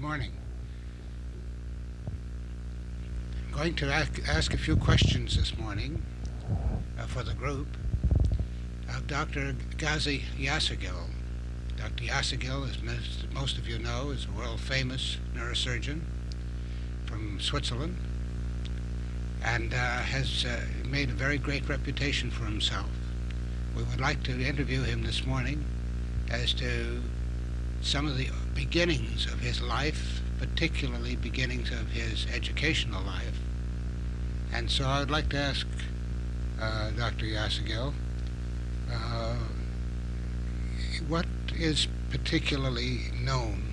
morning. I'm going to ask a few questions this morning for the group of Dr. Gazi Yasargil. Dr. Yasargil, as most of you know, is a world-famous neurosurgeon from Switzerland and has made a very great reputation for himself. We would like to interview him this morning as to some of the beginnings of his life, particularly beginnings of his educational life. And so I would like to ask Dr. Yasargil, what is particularly known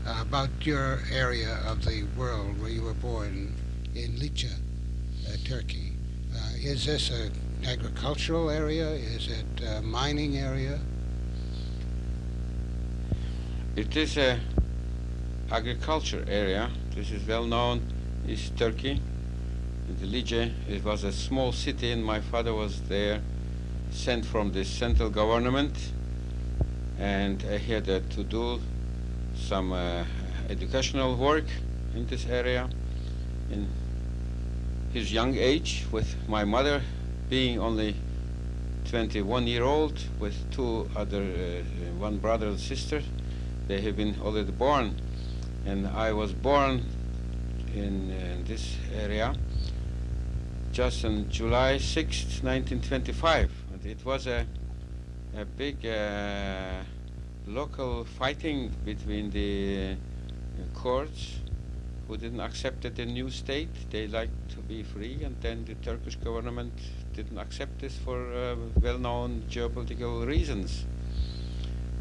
about your area of the world where you were born in Lice, Turkey? Is this an agricultural area? Is it a mining area? It is a agriculture area. This is well known. East Turkey. In the Lice, it was a small city, and my father was there, sent from the central government, and he had to do some educational work in this area. In his young age, with my mother being only 21-year-old, with two other, one brother and sister. They have been already born, and I was born in this area just on July 6th, 1925. And it was a big local fighting between the courts who didn't accept the new state. They liked to be free, and then the Turkish government didn't accept this for well-known geopolitical reasons.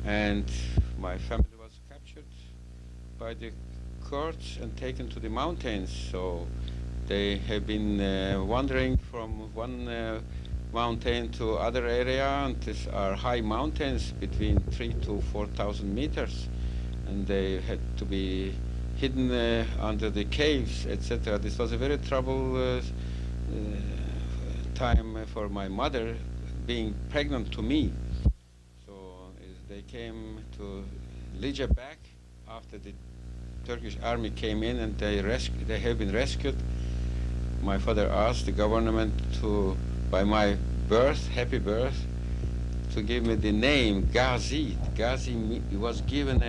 And my family was captured by the courts and taken to the mountains. So they have been wandering from one mountain to other area, and these are high mountains between 3,000 to 4,000 meters, and they had to be hidden under the caves, etc. This was a very troubled time for my mother, being pregnant to me. They came to Lice back after the Turkish army came in, and they have been rescued. My father asked the government to, by my birth, happy birth, to give me the name Gazi. Gazi was given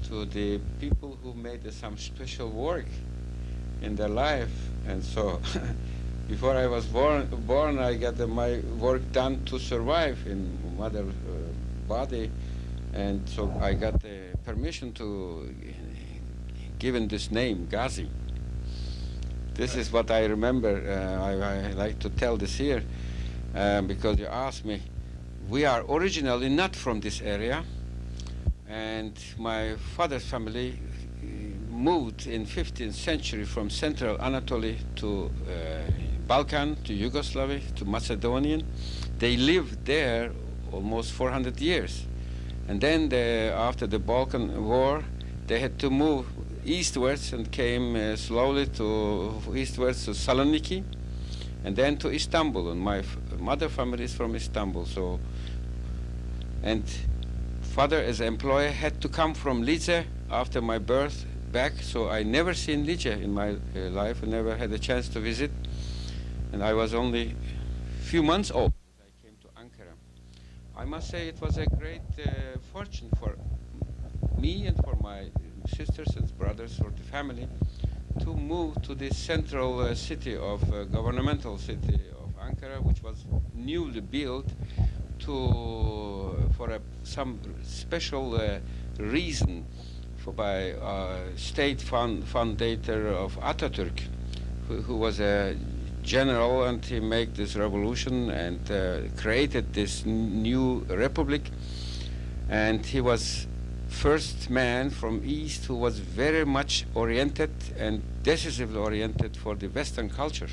to the people who made some special work in their life, and so before I was born, I got my work done to survive in mother body, and so I got the permission to given this name, Gazi. This is what I remember. I like to tell this here because you asked me. We are originally not from this area, and my father's family moved in 15th century from central Anatolia to Balkan, to Yugoslavia, to Macedonia. They lived there almost 400 years. And then after the Balkan War, they had to move eastwards and came slowly to eastwards to Saloniki and then to Istanbul. And my mother family is from Istanbul. So, and father as an employer had to come from Lice after my birth back. So I never seen Lice in my life. I never had a chance to visit. And I was only a few months old. I must say it was a great fortune for me and for my sisters and brothers, for the family, to move to the central city of governmental city of Ankara, which was newly built for some special reason by state founder of Atatürk, who was a general, and he made this revolution and created this new republic. And he was first man from East who was very much oriented and decisively oriented for the Western culture.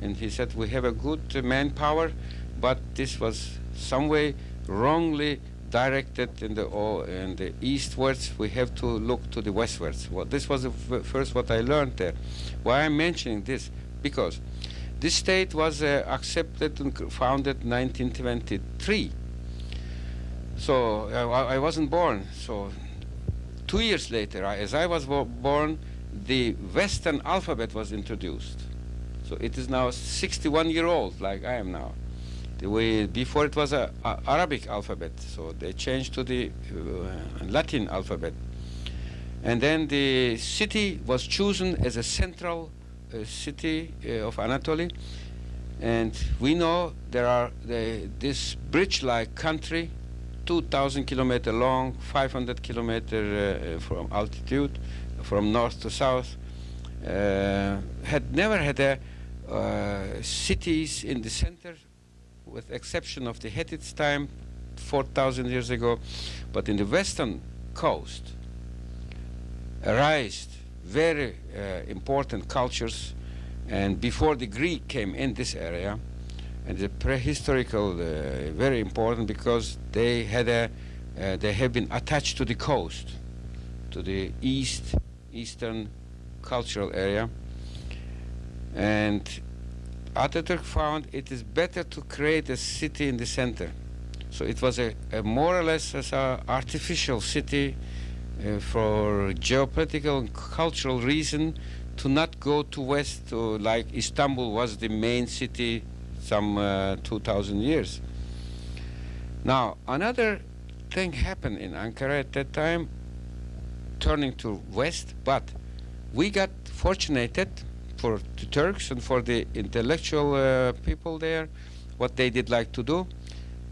And he said, we have a good manpower, but this was some way wrongly directed in the eastwards. We have to look to the westwards. Well, this was the first what I learned there. Why I'm mentioning this? Because this state was accepted and founded in 1923. So I wasn't born. So 2 years later, as I was born, the Western alphabet was introduced. So it is now 61-year-old, like I am now. Before it was a Arabic alphabet, so they changed to the Latin alphabet. And then the city was chosen as a central city of Anatolia. And we know there are this bridge-like country, 2,000 kilometers long, 500 kilometers from altitude, from north to south, had never had cities in the center, with exception of the Hittites' time, 4,000 years ago. But in the western coast arose very important cultures, and before the Greek came in this area, and the prehistorical very important because they have been attached to the coast, to the eastern cultural area. And Ataturk found it is better to create a city in the center. So it was a more or less as an artificial city for geopolitical and cultural reason, to not go to west, to like Istanbul was the main city some 2,000 years. Now, another thing happened in Ankara at that time, turning to west, but we got fortunated for the Turks and for the intellectual people there, what they did like to do.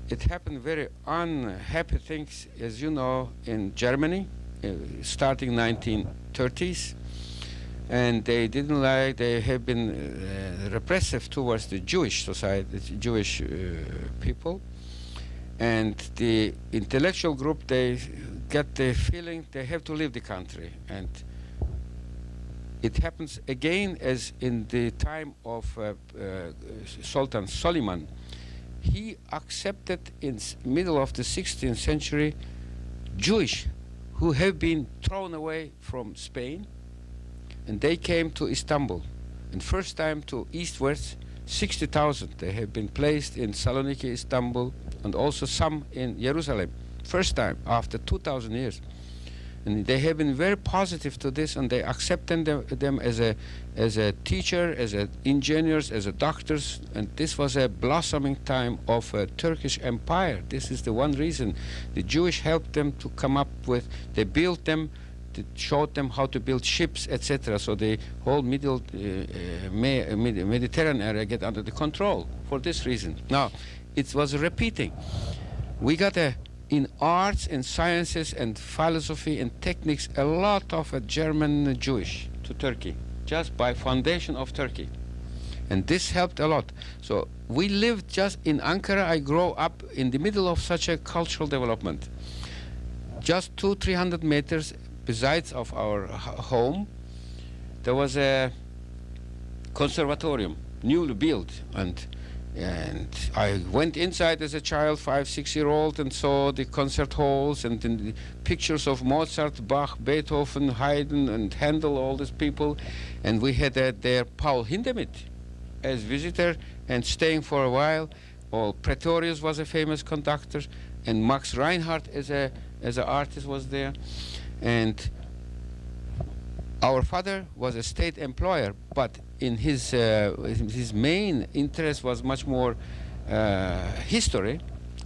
It happened very unhappy things, as you know, in Germany, starting 1930s. And they didn't like, they have been repressive towards the Jewish society, the Jewish people. And the intellectual group, they get the feeling they have to leave the country. And it happens again as in the time of Sultan Suleiman. He accepted in middle of the 16th century Jewish who have been thrown away from Spain, and they came to Istanbul. And first time to eastwards, 60,000. They have been placed in Saloniki, Istanbul, and also some in Jerusalem. First time after 2,000 years. And they have been very positive to this, and they accepted them as a teacher, as engineers, as doctors. And this was a blossoming time of a Turkish empire. This is the one reason the Jewish helped them to come up with. They built them, showed them how to build ships, etc. So the whole Mediterranean area get under the control for this reason. Now, it was repeating. We got in arts and sciences and philosophy and techniques a lot of German Jewish to Turkey, just by foundation of Turkey. And this helped a lot. So we lived just in Ankara. I grew up in the middle of such a cultural development. Just 200-300 meters besides of our home, there was a conservatorium, newly built, and I went inside as a child, 5-6-year-old, and saw the concert halls and the pictures of Mozart, Bach, Beethoven, Haydn, and Handel, all these people. And we had there Paul Hindemith as visitor and staying for a while. Pretorius was a famous conductor, and Max Reinhardt as an artist was there. And our father was a state employer, but in his main interest was much more history,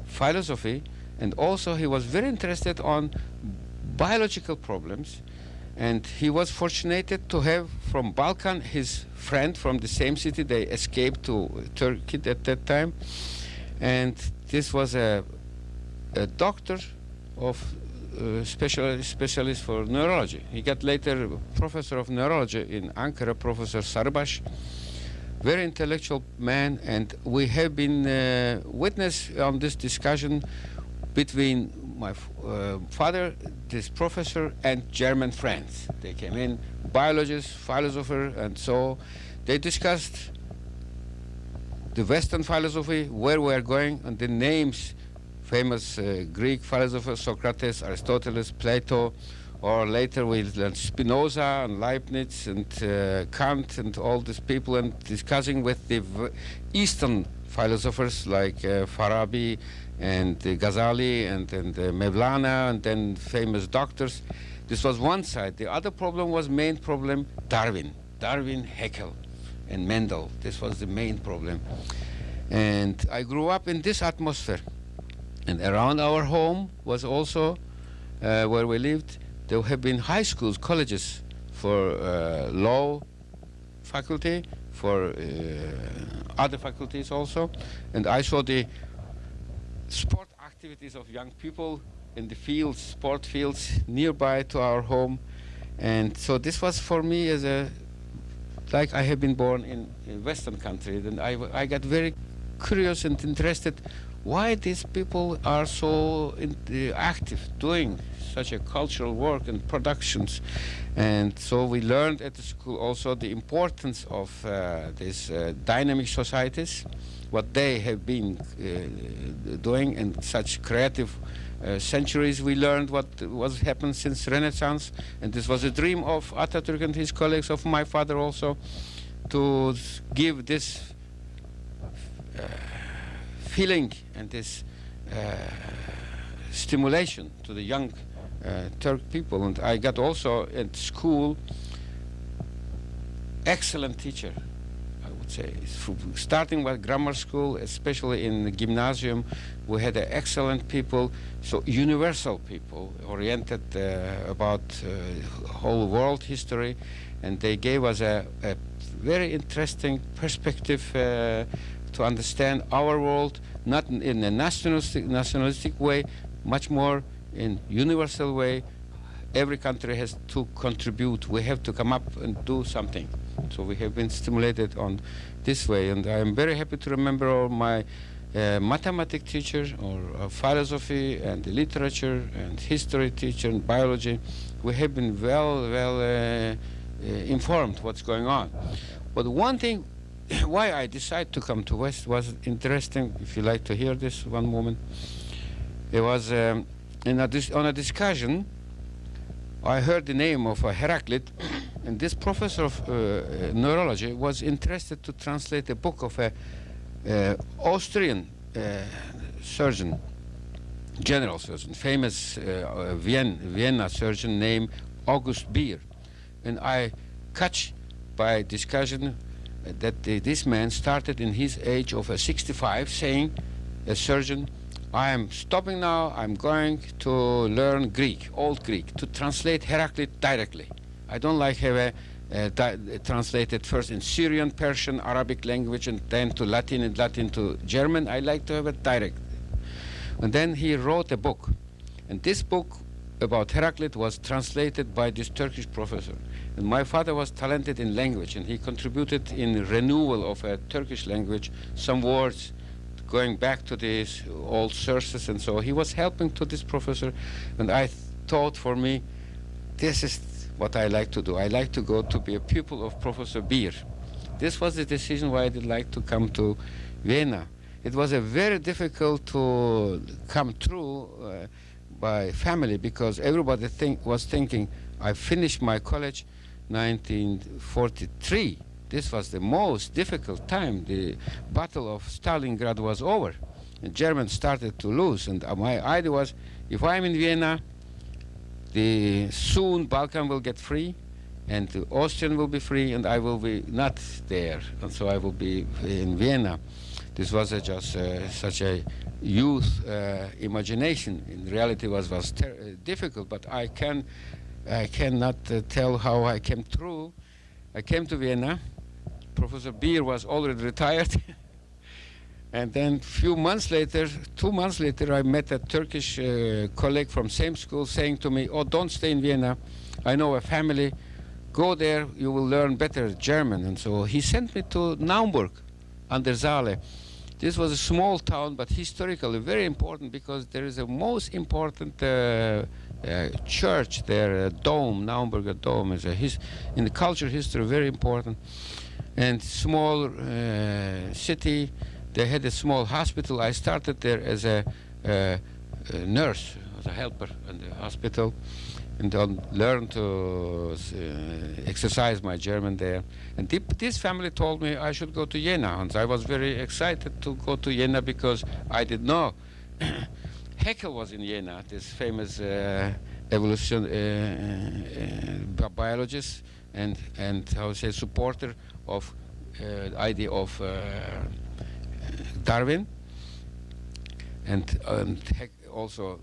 philosophy, and also he was very interested on biological problems. And he was fortunate to have from Balkan his friend from the same city. They escaped to Turkey at that time, and this was a doctor of specialist for neurology. He got later professor of neurology in Ankara, Professor Sarbash. Very intellectual man, and we have been witness on this discussion between my father, this professor, and German friends. They came in, biologists, philosopher, and so they discussed the Western philosophy, where we are going, and the names. Famous Greek philosophers, Socrates, Aristotle, Plato, or later we learned Spinoza and Leibniz and Kant and all these people, and discussing with the Eastern philosophers like Farabi and Ghazali and Mevlana, and then famous doctors. This was one side. The other problem was main problem, Darwin, Haeckel, and Mendel. This was the main problem. And I grew up in this atmosphere. And around our home was also where we lived. There have been high schools, colleges for law faculty, for other faculties also. And I saw the sport activities of young people in the fields, sport fields nearby to our home. And so this was for me as like I have been born in Western countries, and I got very curious and interested why these people are so active doing such a cultural work and productions. And so we learned at the school also the importance of these dynamic societies, what they have been doing in such creative centuries. We learned what was happened since Renaissance, and this was a dream of Atatürk and his colleagues, of my father also, to give this feeling and this stimulation to the young Turk people. And I got also at school excellent teacher, I would say. Starting with grammar school, especially in the gymnasium, we had excellent people, so universal people, oriented about whole world history, and they gave us a very interesting perspective to understand our world, not in a nationalistic way, much more in universal way. Every country has to contribute. We have to come up and do something. So we have been stimulated on this way, and I am very happy to remember all my mathematics teacher, or philosophy and literature and history teacher and biology. We have been well informed what's going on. But one thing why I decided to come to West was interesting. If you like to hear this one moment, it was on a discussion. I heard the name of Heraclit, and this professor of neurology was interested to translate a book of a Austrian surgeon, general surgeon, famous Vienna surgeon named August Beer. And I catch by discussion that this man started in his age of 65 saying, a surgeon, I am stopping now, I'm going to learn Greek, Old Greek, to translate Heraclit directly. I don't like have translated first in Syrian, Persian, Arabic language, and then to Latin, and Latin to German. I like to have it direct. And then he wrote a book. And this book about Heraclit was translated by this Turkish professor. And my father was talented in language, and he contributed in renewal of a Turkish language, some words going back to these old sources, and so he was helping to this professor. And I thought, for me, this is what I like to do. I like to go to be a pupil of Professor Beer. This was the decision why I did like to come to Vienna. It was a very difficult to come through by family, because everybody was thinking I finished my college 1943. This was the most difficult time. The Battle of Stalingrad was over. The Germans started to lose, and my idea was, if I'm in Vienna, soon Balkan will get free, and the Austrian will be free, and I will be not there, and so I will be in Vienna. This was just such a youth imagination. In reality, was difficult, but I cannot tell how I came through. I came to Vienna. Professor Beer was already retired. And then 2 months later, I met a Turkish colleague from same school saying to me, oh, don't stay in Vienna. I know a family. Go there, you will learn better German. And so he sent me to Naumburg, an der Saale. This was a small town, but historically very important, because there is a most important church there, a dome, Naumburger Dome. Is in the culture history very important. And small city. They had a small hospital. I started there as a nurse, as a helper in the hospital, and then learned to exercise my German there. And this family told me I should go to Jena, and I was very excited to go to Jena, because I did know Haeckel was in Jena, this famous evolution biologist and how to say supporter of the idea of Darwin, and also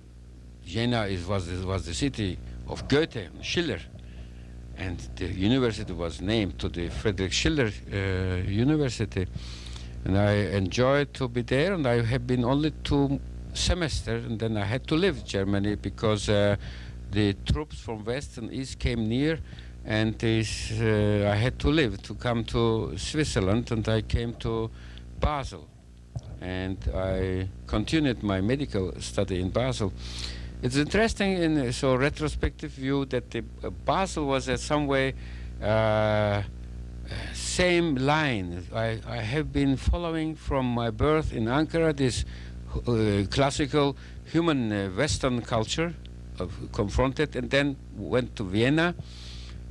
Jena was the city of Goethe and Schiller, and the university was named to the Friedrich Schiller University, and I enjoyed to be there. And I have been only 2 semesters, and then I had to leave Germany because the troops from West and East came near, and I had to leave to come to Switzerland, and I came to Basel, and I continued my medical study in Basel. It's interesting in so retrospective view that Basel was in some way same line. I have been following from my birth in Ankara this classical human Western culture confronted, and then went to Vienna,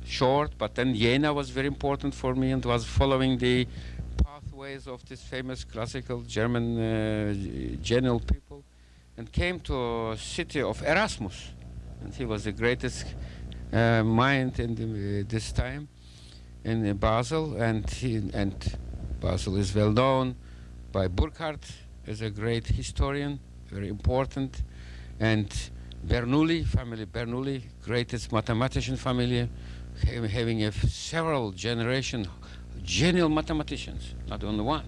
short, but then Jena was very important for me and was following the pathways of this famous classical German genial people, and came to a city of Erasmus, and he was the greatest mind in this time in Basel, and Basel is well known by Burckhardt as a great historian, very important, and Bernoulli, family Bernoulli, greatest mathematician family, having several generations genial mathematicians, not only one.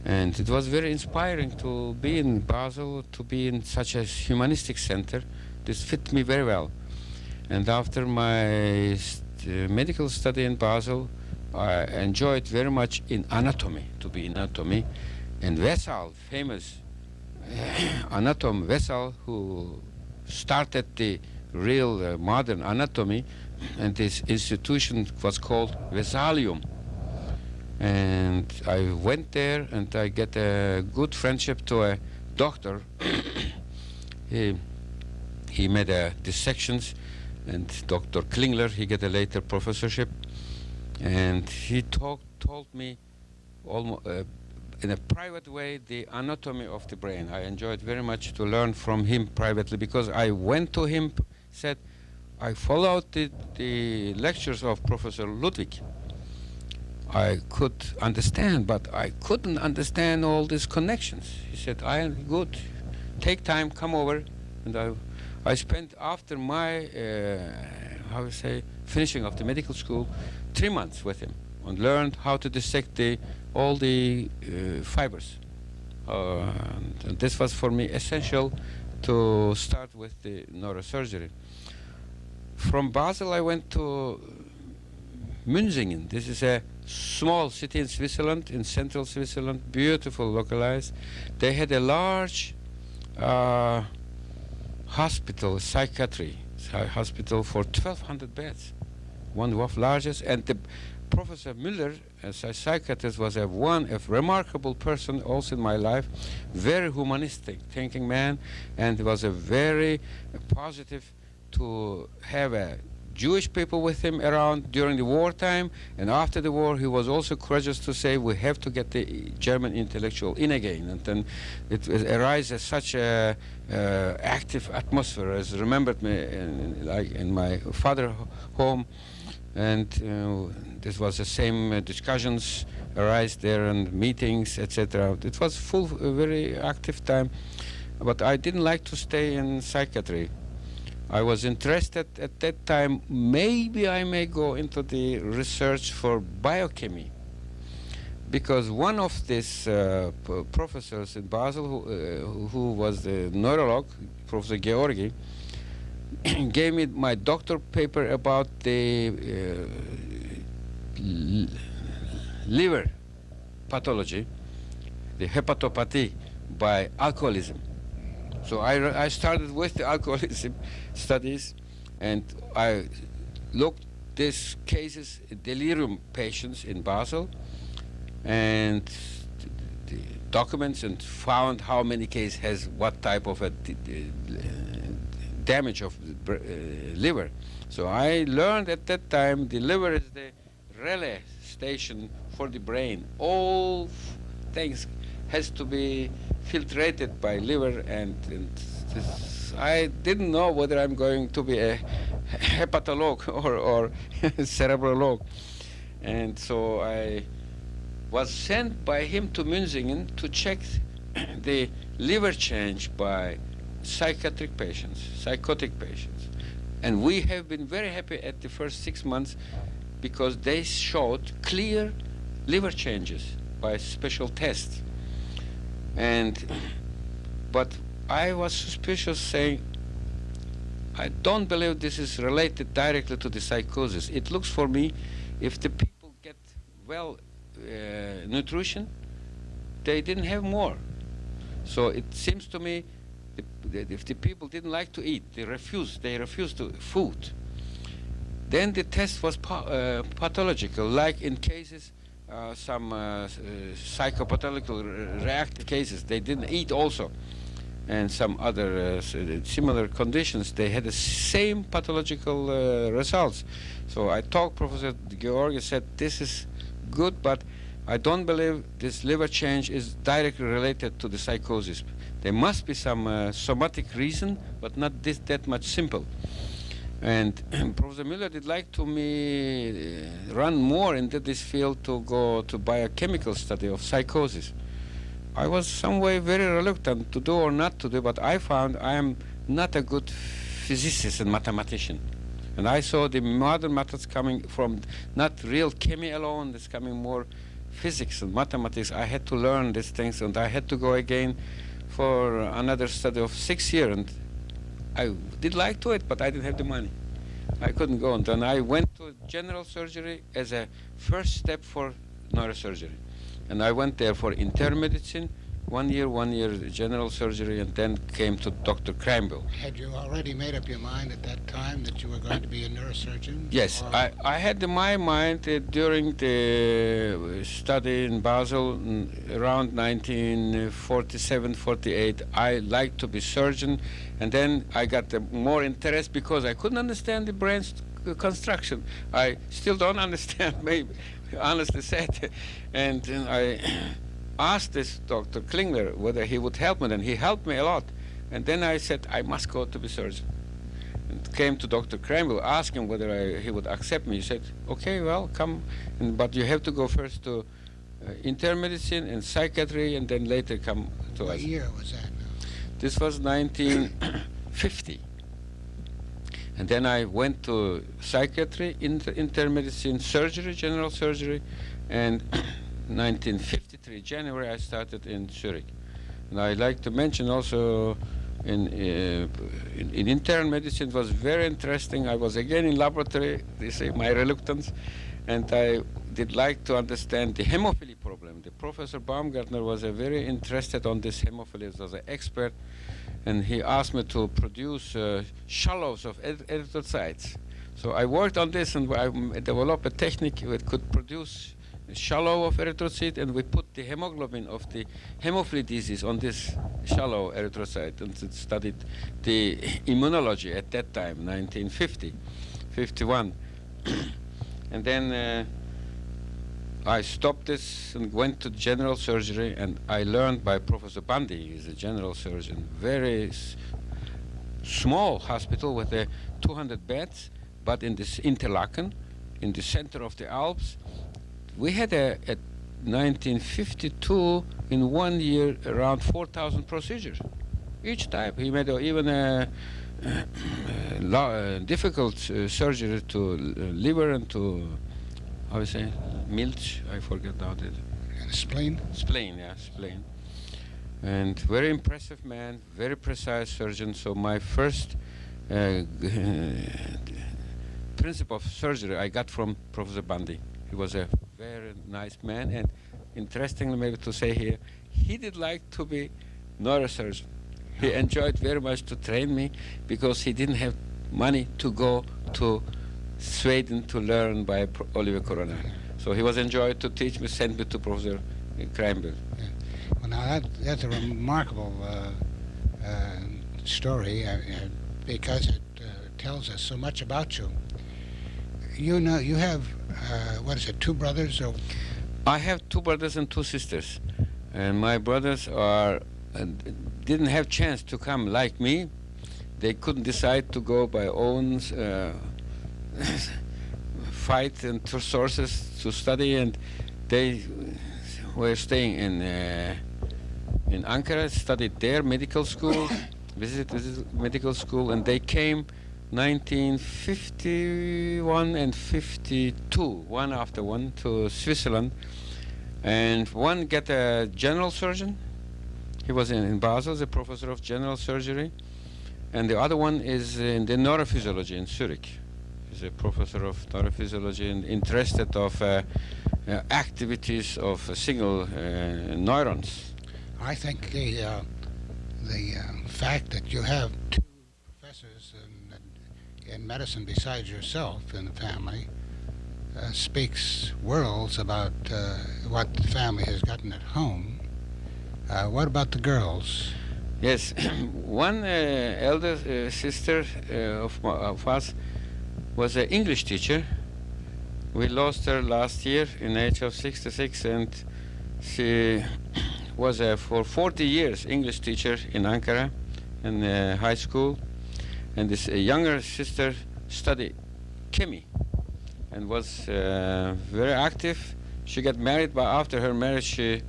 And it was very inspiring to be in Basel, to be in such a humanistic center. This fit me very well. And after my medical study in Basel, I enjoyed very much in anatomy, to be in anatomy. And Wessel, famous anatom Wessel, who started the real modern anatomy, and this institution was called Wessalium. And I went there, and I get a good friendship to a doctor. He made dissections, and Dr. Klingler, he got a later professorship, and he told me almost in a private way the anatomy of the brain. I enjoyed very much to learn from him privately, because I went to him, said, I followed the lectures of Professor Ludwig. I could understand, but I couldn't understand all these connections. He said, I am good. Take time, come over. And I spent, after my, finishing of the medical school, 3 months with him, and learned how to dissect all the fibers. And this was for me essential to start with the neurosurgery. From Basel, I went to Münzingen. This is a small city in Switzerland, in central Switzerland, beautiful localized. They had a large hospital, psychiatry hospital for 1,200 beds, one of largest. And the Professor Müller, as a psychiatrist, was a remarkable person also in my life, very humanistic thinking man, and was a very positive to have Jewish people with him around during the wartime, and after the war he was also courageous to say we have to get the German intellectual in again, and then it arose as such a active atmosphere, as remembered me in my father's home, and this was the same discussions arise there and meetings, etc. It was full, very active time, but I didn't like to stay in psychiatry. I was interested at that time, maybe I may go into the research for biochemistry, because one of these professors in Basel, who was the neurolog, Professor Georgi, gave me my doctor paper about the liver pathology, the hepatopathy by alcoholism. So I started with the alcoholism studies, and I looked these cases, delirium patients in Basel, and the documents, and found how many cases has what type of a damage of the liver. So I learned at that time the liver is the relay station for the brain. All things has to be filtrated by liver, and because I didn't know whether I'm going to be a hepatologist or cerebrologist. And so I was sent by him to Münzingen to check the liver change by psychiatric patients, psychotic patients. And we have been very happy at the first 6 months because they showed clear liver changes by special tests. But I was suspicious, saying, I don't believe this is related directly to the psychosis. It looks for me, if the people get well nutrition, they didn't have more. So it seems to me that if the people didn't like to eat, they refused to food. Then the test was pathological, like in cases, some psychopathological reactive cases, they didn't eat also. And some other similar conditions, they had the same pathological results. So I talked to Professor Georgi, said, this is good, but I don't believe this liver change is directly related to the psychosis. There must be some somatic reason, but not that much simple. And Professor Müller did like to me run more into this field to go to biochemical study of psychosis. I was some way very reluctant to do or not to do, but I found I am not a good physicist and mathematician. And I saw the modern methods coming from not real chemistry alone, it's coming more physics and mathematics. I had to learn these things, and I had to go again for another study of 6 years. And I did like to it, but I didn't have the money. I couldn't go. And then I went to general surgery as a first step for neurosurgery. And I went there for internal medicine, 1 year general surgery, and then came to Dr. Krayenbuhl. Had you already made up your mind at that time that you were going to be a neurosurgeon? Yes, I had in my mind during the study in Basel around 1947-48, I liked to be surgeon, and then I got more interest because I couldn't understand the brain's construction. I still don't understand, maybe, honestly said. And I asked this Dr. Klingler whether he would help me, and he helped me a lot. And then I said, I must go to be surgeon. And came to Dr. Krayenbuhl, asked him whether he would accept me. He said, okay, well, come, but you have to go first to internal medicine and psychiatry, and then later come to us. What year was that now? This was 1950. And then I went to psychiatry, internal medicine, surgery, general surgery, and 1953, January, I started in Zurich. And I like to mention also in internal medicine, it was very interesting. I was again in laboratory, they say my reluctance, and I did like to understand the hemophilia problem. The Professor Baumgartner was very interested on this hemophilia, he was an expert, and he asked me to produce shallows of erythrocytes. So I worked on this, and I developed a technique that could produce shallow of erythrocyte, and we put the hemoglobin of the hemophilia disease on this shallow erythrocyte, and studied the immunology at that time, 1950, 51. And then I stopped this and went to general surgery, and I learned by Professor Bandi, he's a general surgeon, very small hospital with 200 beds, but in this Interlaken, in the center of the Alps. We had at 1952, in 1 year, around 4,000 procedures, each type. He made even a difficult surgery to liver and to, how do you say, milch, I forget how it is. And spleen? Spleen, yeah, spleen. And very impressive man, very precise surgeon. So my first principle of surgery I got from Professor Bandi. He was a very nice man, and interestingly, maybe to say here, he did like to be neurosurgeon. He enjoyed very much to train me because he didn't have money to go to Sweden to learn by Oliver Corona. So he was enjoyed to teach me, send me to Professor Krayenbuhl. Yeah. Well, now that's a remarkable story because it tells us so much about you. You know, you have, what is it, 2 brothers? Or? I have 2 brothers and 2 sisters. And my brothers didn't have chance to come like me. they couldn't decide to go by own fight and sources to study, and they were staying in Ankara, studied there, medical school, visited medical school, and they came 1951 and 52, one after one, to Switzerland. And one got a general surgeon. He was in Basel, the professor of general surgery. And the other one is in the neurophysiology in Zurich. He's a professor of neurophysiology and interested of activities of single neurons. I think the fact that you have two professors in medicine besides yourself in the family speaks worlds about what the family has gotten at home. What about the girls? Yes, one elder sister of us was an English teacher. We lost her last year in the age of 66, and she was for 40 years English teacher in Ankara in high school. And this younger sister studied chemistry and was very active. She got married, but after her marriage she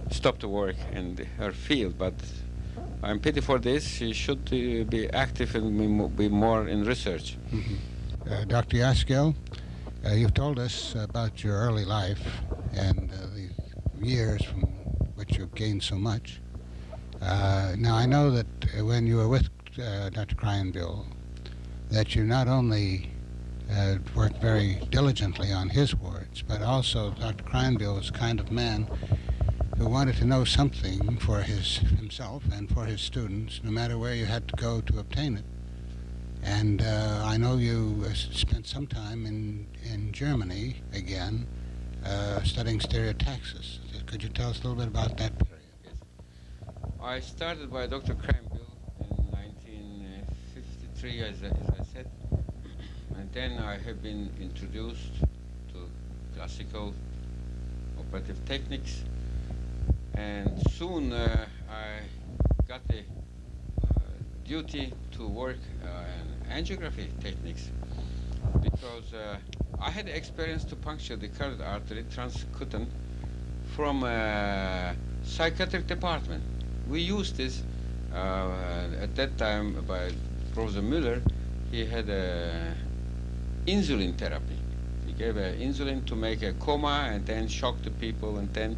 stopped to work in her field. But I'm pity for this. She should be active and be more in research. Mm-hmm. Dr. Yasargil, you've told us about your early life and the years from which you've gained so much. Now I know that when you were with Dr. Krayenbuhl, that you not only worked very diligently on his wards, but also Dr. Krayenbuhl was the kind of man who wanted to know something for himself and for his students, no matter where you had to go to obtain it. And I know you spent some time in Germany again, studying stereotaxis. Could you tell us a little bit about that period? Yes. I started by Dr. Krayenbuhl in 1953, as I said, and then I have been introduced to classical operative techniques, and soon I got the duty to work in angiography techniques, because I had experience to puncture the carotid artery transcutan from a psychiatric department. We used this at that time by Professor Müller. He had insulin therapy. He gave insulin to make a coma and then shock the people, and then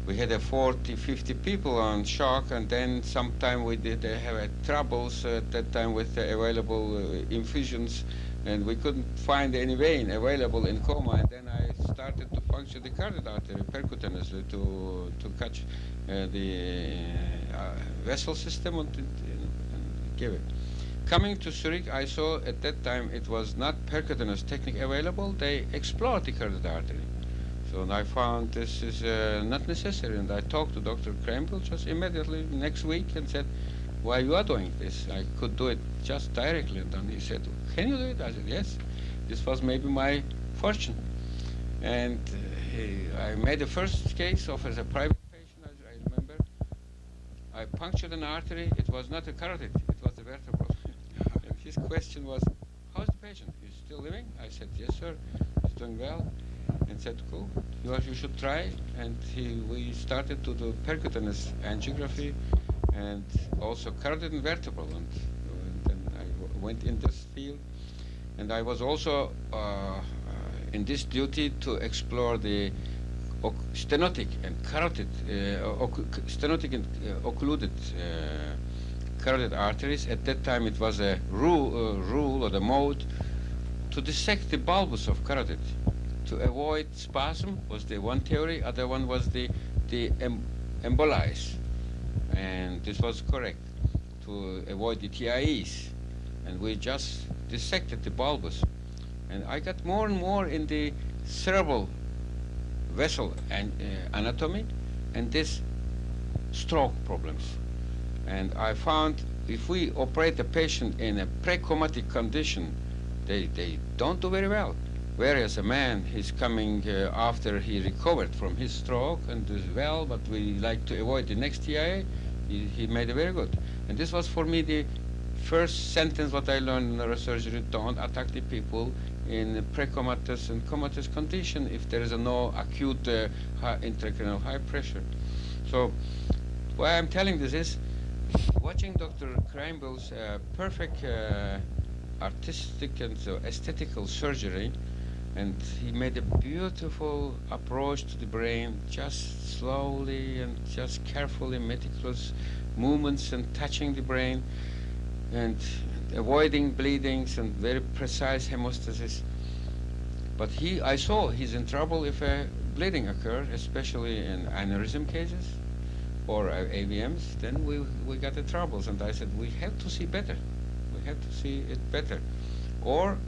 we had 40, 50 people on shock, and then sometime we did have troubles at that time with the available infusions, and we couldn't find any vein available in coma, and then I started to puncture the carotid artery percutaneously to catch the vessel system and give it. Coming to Zurich, I saw at that time it was not percutaneous technique available. They explored the carotid artery. So I found this is not necessary, and I talked to Dr. Krayenbuhl just immediately next week and said, why you are doing this? I could do it just directly. And then he said, can you do it? I said, yes. This was maybe my fortune. And I made the first case of as a private patient, as I remember. I punctured an artery. It was not a carotid, it was a vertebral. And his question was, how's the patient? He's still living? I said, yes, sir. He's doing well. And said, cool, you should try. And we started to do percutaneous angiography and also carotid and vertebral. And then I went in this field. And I was also in this duty to explore the stenotic and carotid, stenotic and occluded carotid arteries. At that time it was a rule or the mode to dissect the bulbus of carotid. To avoid spasm was the one theory, other one was the embolize. And this was correct, to avoid the TIEs. And we just dissected the bulbus. And I got more and more in the cerebral vessel and anatomy and this stroke problems. And I found if we operate a patient in a pre-comatic condition, they don't do very well. Whereas a man is coming after he recovered from his stroke and does well, but we like to avoid the next TIA, he made it very good. And this was for me the first sentence what I learned in neurosurgery: don't attack the people in precomatous and comatose condition if there is no acute intracranial high pressure. So why I'm telling this is, watching Dr. Krayenbuhl's perfect artistic and aesthetical surgery, and he made a beautiful approach to the brain, just slowly and just carefully, meticulous movements and touching the brain and avoiding bleedings and very precise hemostasis. But I saw he's in trouble if a bleeding occurs, especially in aneurysm cases or AVMs. Then we got the troubles, and I said we have to see better. We have to see it better. Or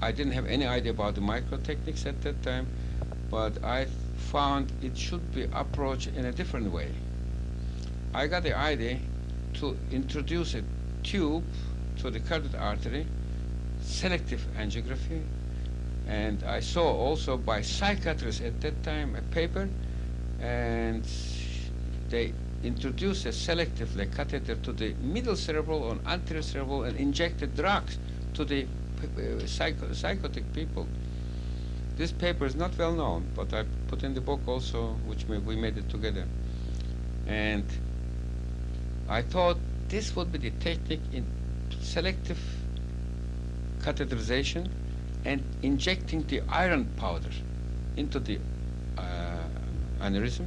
I didn't have any idea about the micro techniques at that time, but I found it should be approached in a different way. I got the idea to introduce a tube to the carotid artery, selective angiography, and I saw also by psychiatrists at that time a paper, and they introduced a selectively catheter to the middle cerebral or anterior cerebral and injected drugs to the psychotic people. This paper is not well known, but I put in the book also, which we made it together. And I thought this would be the technique in selective catheterization and injecting the iron powder into the aneurysm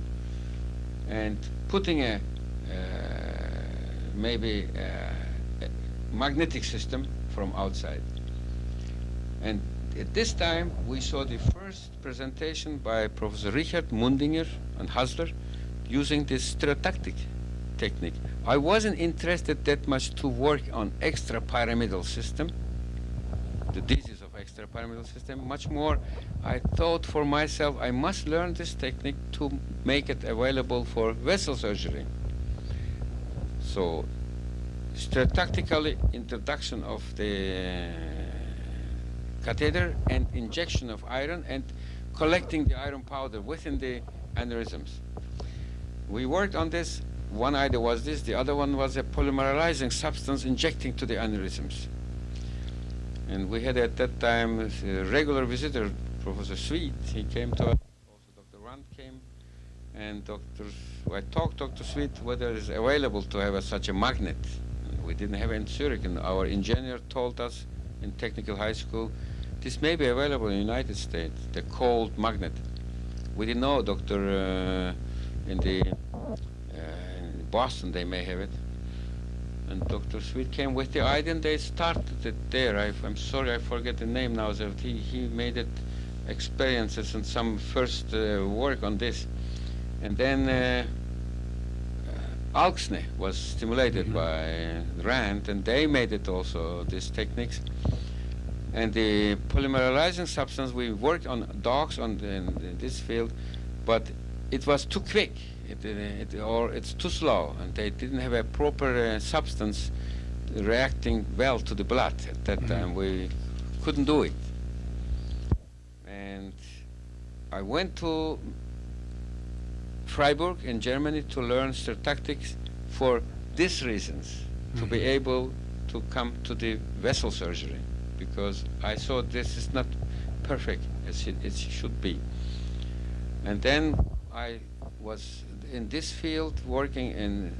and putting a maybe a magnetic system from outside. And at this time we saw the first presentation by Professor Richard Mundinger and Hasler using this stereotactic technique. I wasn't interested that much to work on extrapyramidal system, the disease of extrapyramidal system. Much more, I thought for myself, I must learn this technique to make it available for vessel surgery. So, stereotactically introduction of the catheter and injection of iron and collecting the iron powder within the aneurysms. We worked on this. One idea was this, the other one was a polymerizing substance injecting to the aneurysms. And we had at that time a regular visitor, Professor Sweet. He came to us, also Dr. Rand came, and I talked to Dr. Sweet whether it is available to have such a magnet. And we didn't have it in Zurich, and our engineer told us in technical high school, this may be available in the United States, the cold magnet. We didn't know, in Boston they may have it. And Dr. Sweet came with the idea and they started it there. I'm sorry I forget the name now. That he made it experiences and some first work on this. And then Alksne was stimulated by Rand, and they made it also, these techniques. And the polymerizing substance, we worked on dogs in this field, but it was too quick. Or it's too slow, and they didn't have a proper substance reacting well to the blood at that time. We couldn't do it. And I went to Freiburg in Germany to learn stereotactics for these reasons, to be able to come to the vessel surgery, because I saw this is not perfect as it should be. And then I was in this field working in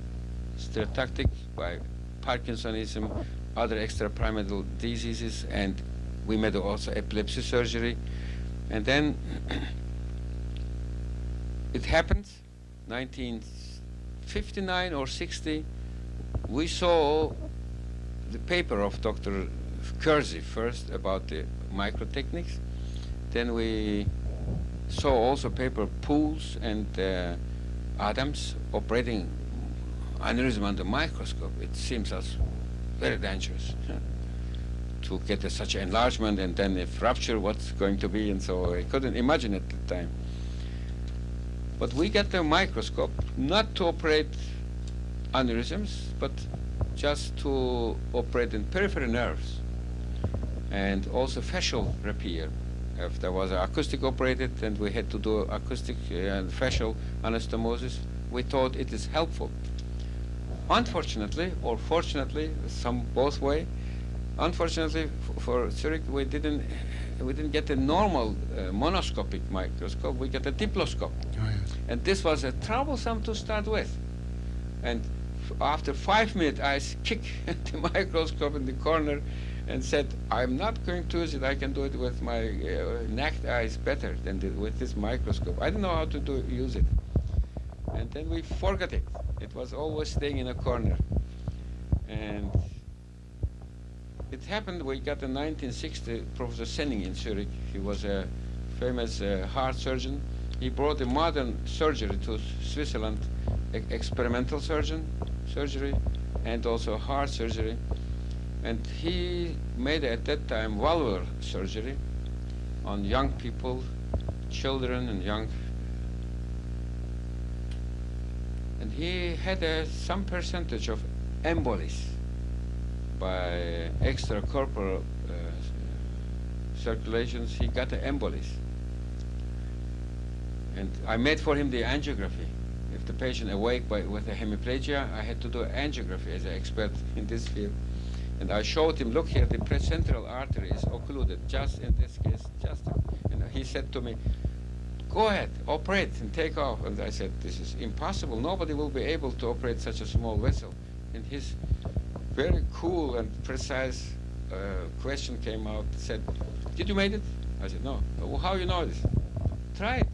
stereotactic by Parkinsonism, other extrapyramidal diseases, and we made also epilepsy surgery. And then it happened, 1959 or 60, we saw the paper of Dr. Gazi first about the microtechniques. Then we saw also paper Pools and Adams operating aneurysm under microscope. It seems us very dangerous to get such enlargement, and then if rupture, what's going to be, and so I couldn't imagine at the time. But we got the microscope not to operate aneurysms, but just to operate in peripheral nerves and also fascial repair. If there was acoustic operated and we had to do acoustic and fascial anastomosis, we thought it is helpful. Unfortunately, or fortunately, some both way. Unfortunately for Zurich, we didn't get a normal monoscopic microscope. We got a diploscope, Oh, yes. and this was troublesome to start with. And after 5 minutes, I kicked the microscope in the corner and said, "I'm not going to use it. I can do it with my naked eyes better than with this microscope. I don't know how to use it." And then we forgot it. It was always staying in a corner. And it happened, we got in 1960 Professor Senning in Zurich. He was a famous heart surgeon. He brought the modern surgery to Switzerland, experimental surgery, and also heart surgery. And he made at that time valvular surgery on young people, children and young. And he had some percentage of embolism by extracorporeal circulations. He got an embolism. And I made for him the angiography. If the patient awake with a hemiplegia, I had to do angiography as an expert in this field. And I showed him, look here, the precentral artery is occluded, just in this case, and he said to me, "Go ahead, operate and take off." And I said, "This is impossible. Nobody will be able to operate such a small vessel." And his very cool and precise question came out, said, "Did you make it?" I said, "No." "Well, how you know this?" "Try it.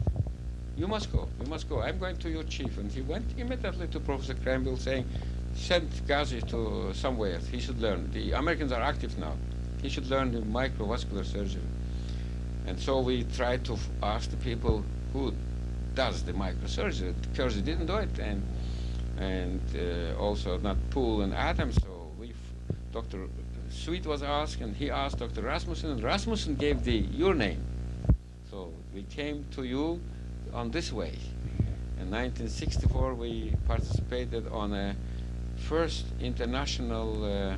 You must go. You must go. I'm going to your chief." And he went immediately to Professor Krayenbuhl saying, "Send Gazi to somewhere. He should learn. The Americans are active now. He should learn the microvascular surgery." And so we tried to ask the people who does the microsurgery, because he didn't do it, and also not Poole and Adams. So Dr. Sweet was asked, and he asked Dr. Rasmussen, and Rasmussen gave your name. So we came to you on this way. In 1964, we participated on a first international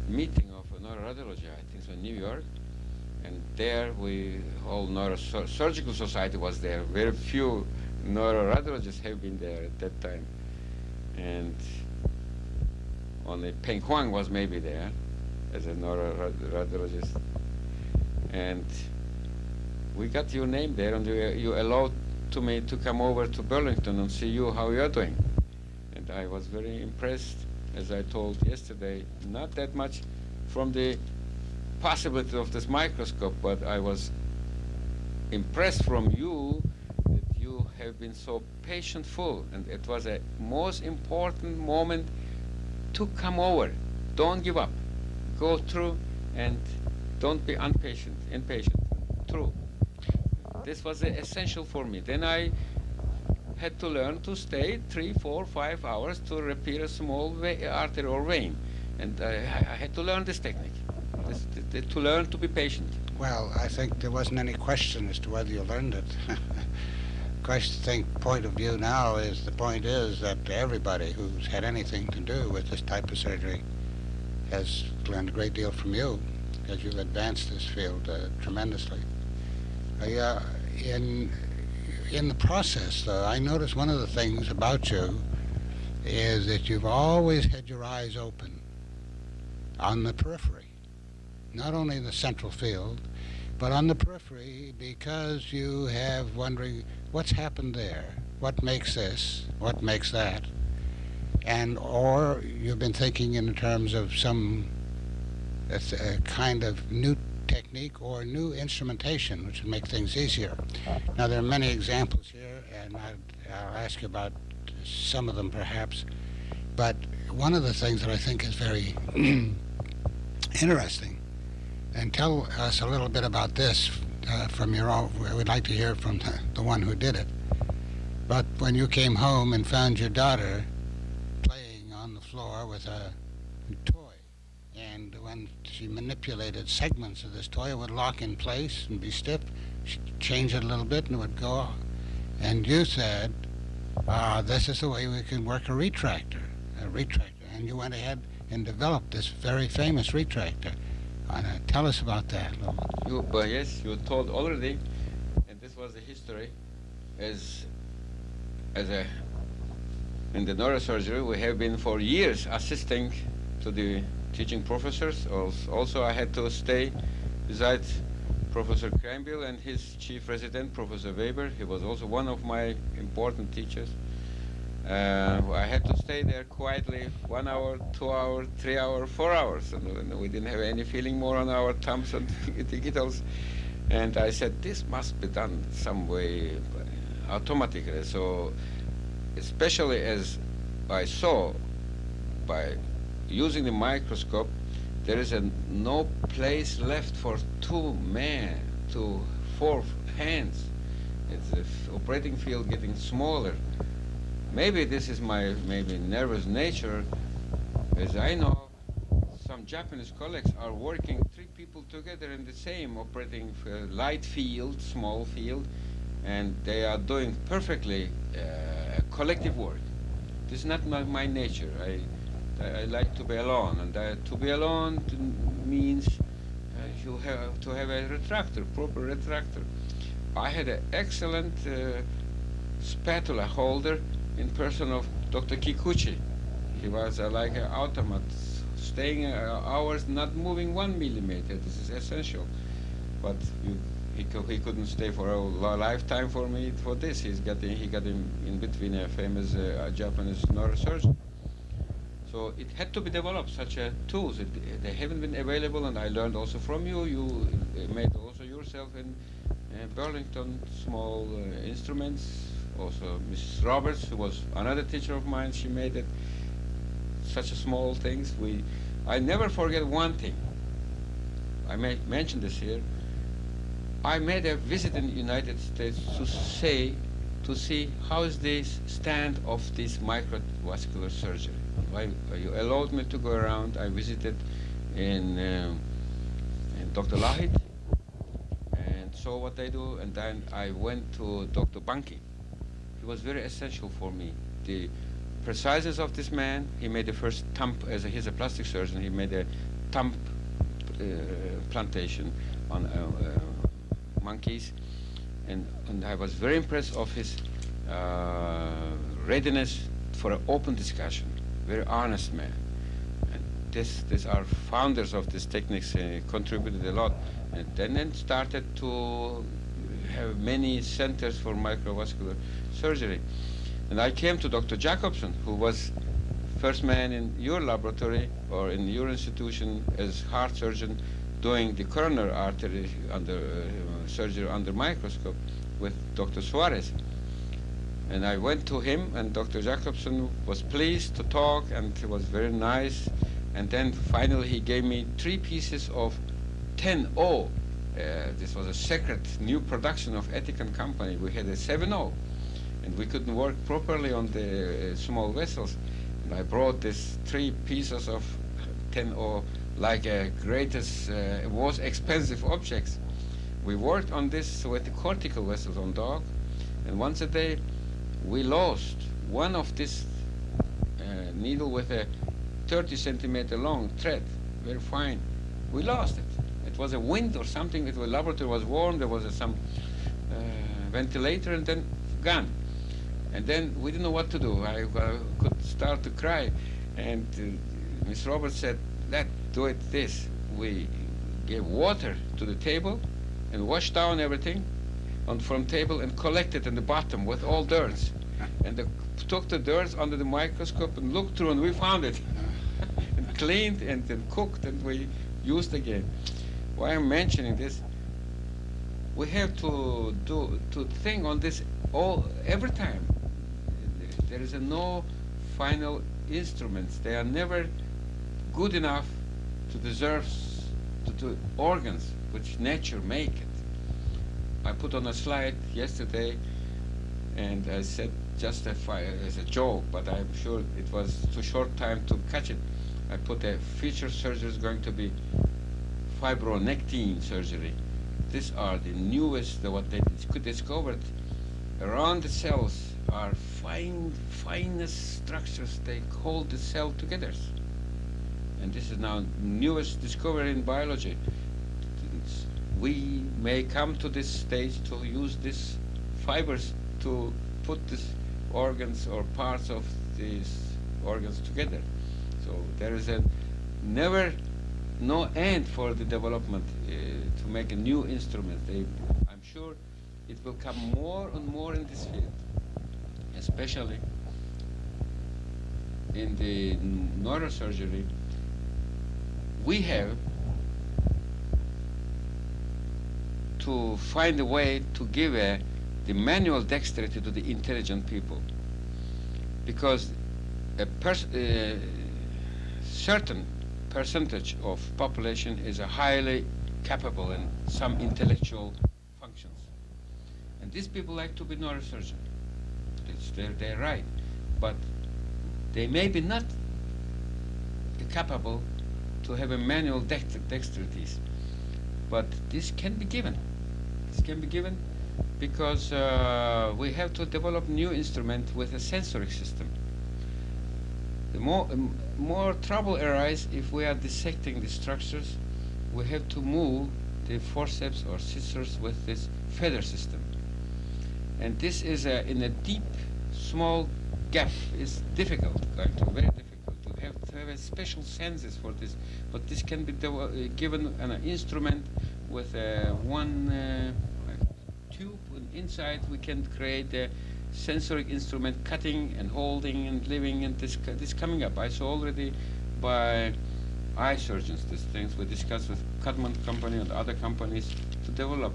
meeting of neuroradiology, I think so, in New York. And there whole neurosurgical society was there. Very few neuroradiologists have been there at that time. And only Peng Huang was maybe there as a neuroradiologist. And we got your name there, and you allowed me to come over to Burlington and see how you're doing. And I was very impressed, as I told yesterday, not that much from the possibility of this microscope, but I was impressed from you that you have been so patientful, and it was a most important moment to come over. Don't give up. Go through and don't be impatient. True. This was essential for me. Then I had to learn to stay 3, 4, 5 hours to repair a small artery or vein. And I had to learn this technique, to learn to be patient. Well, I think there wasn't any question as to whether you learned it. Point of view now is, the point is that everybody who's had anything to do with this type of surgery has learned a great deal from you, because you've advanced this field tremendously. In the process, though, I noticed one of the things about you is that you've always had your eyes open on the periphery, not only the central field, but on the periphery, because you have wondering what's happened there, what makes this, what makes that, or you've been thinking in terms of some kind of new technique or new instrumentation which would make things easier. Now, there are many examples here, and I'll ask you about some of them perhaps, but one of the things that I think is very interesting, and tell us a little bit about this from your own, we'd like to hear from the one who did it, but when you came home and found your daughter playing on the floor with a toy, and when she manipulated segments of this toy, it would lock in place and be stiff. She'd change it a little bit and it would go off. And you said, this is the way we can work a retractor. And you went ahead and developed this very famous retractor. Tell us about that a little bit. Yes, you told already, and this was the history as a in the neurosurgery, we have been for years assisting to the teaching professors. Also, I had to stay beside Professor Krayenbuhl and his chief resident, Professor Weber. He was also one of my important teachers. I had to stay there quietly 1 hour, 2 hours, 3 hours, 4 hours. And we didn't have any feeling more on our thumbs and digitals. And I said, this must be done some way automatically. So, especially as I saw by using the microscope, there is no place left for 2 men, to 4 hands. It's the operating field getting smaller. Maybe this is my nervous nature, as I know some Japanese colleagues are working 3 people together in the same operating light field, small field, and they are doing perfectly collective work. This is not my nature. I like to be alone, and to be alone means you have to have a retractor, proper retractor. I had an excellent spatula holder in person of Dr. Kikuchi. He was like an automat, staying hours, not moving 1 millimeter. This is essential. But he couldn't stay for a lifetime for me for this. He got in between a famous Japanese neurosurgeon. So it had to be developed, such tools. They haven't been available, and I learned also from you. You made also yourself in Burlington small instruments. Also Mrs. Roberts, who was another teacher of mine, she made it such a small things. I never forget one thing. I may mention this here. I made a visit in the United States to see how is this stand of this microvascular surgery. You allowed me to go around. I visited in Dr. Lahit and saw what they do, and then I went to Dr. Bunky. He was very essential for me. The preciseness of this man. He made the first thumb, he's a plastic surgeon, he made a thumb plantation on monkeys, and I was very impressed of his readiness for an open discussion. Very honest man. And these are founders of these techniques, contributed a lot, and then started to have many centers for microvascular surgery. And I came to Dr. Jacobson, who was first man in your laboratory or in your institution as heart surgeon doing the coronary artery surgery under microscope with Dr. Suarez. And I went to him, and Dr. Jacobson was pleased to talk, and he was very nice. And then finally he gave me 3 pieces of 10O. This was a secret new production of Etican company. We had a 7O, and we couldn't work properly on the small vessels. And I brought these 3 pieces of 10O like a greatest, most expensive objects. We worked on this with the cortical vessels on dog, and once a day we lost one of this needle with a 30 centimeter long thread, very fine. We lost it. It was a wind or something. The laboratory was warm. There was some ventilator, and then gone. And then we didn't know what to do. I could start to cry, and Miss Roberts said, "Let's do it this." We gave water to the table and washed down everything from table and collected in the bottom with all dirts. And took the dirt under the microscope and looked through, and we found it. And cleaned and then cooked, and we used again. Why I'm mentioning this, we have to think on this every time. There is no final instruments. They are never good enough to deserve to organs which nature make it. I put on a slide yesterday, and I said just as a joke, but I'm sure it was too short time to catch it. I put a future surgery is going to be fibronectin surgery. These are the newest, what they could discover. Around the cells are finest structures. They hold the cell together. And this is now newest discovery in biology. We may come to this stage to use these fibers to put these organs or parts of these organs together. So there is no end for the development to make a new instrument. I'm sure it will come more and more in this field, especially in the neurosurgery. We have to find a way to give the manual dexterity to the intelligent people, because a certain percentage of population is highly capable in some intellectual functions, and these people like to be neurosurgeon. They're right, but they may be not capable to have a manual dexterity, but this can be given. This can be given because we have to develop new instrument with a sensory system. The more trouble arises if we are dissecting the structures. We have to move the forceps or scissors with this feather system, and this is in a deep, small gap. Is difficult, very difficult to have a special senses for this. But this can be given an instrument with one tube, and inside we can create a sensory instrument, cutting and holding and living, and this coming up. I saw already by eye surgeons these things. We discussed with Cutman company and other companies to develop.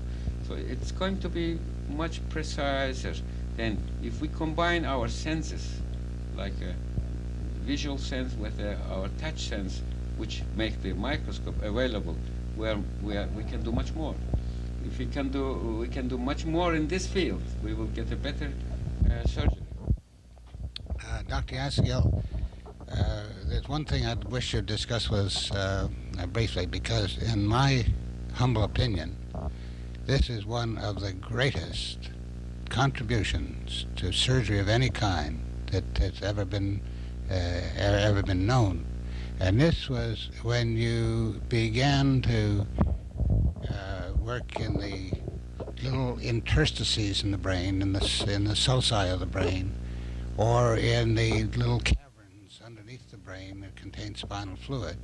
So it's going to be much preciser than if we combine our senses, like a visual sense with our touch sense, which make the microscope available, where we can do much more. If we can do much more in this field, we will get a better surgery. Dr. Yasargil, there's one thing I'd wish you'd discuss with us briefly, because in my humble opinion, this is one of the greatest contributions to surgery of any kind that has ever been known. And this was when you began to work in the little interstices in the brain, in the sulci of the brain, or in the little caverns underneath the brain that contain spinal fluid,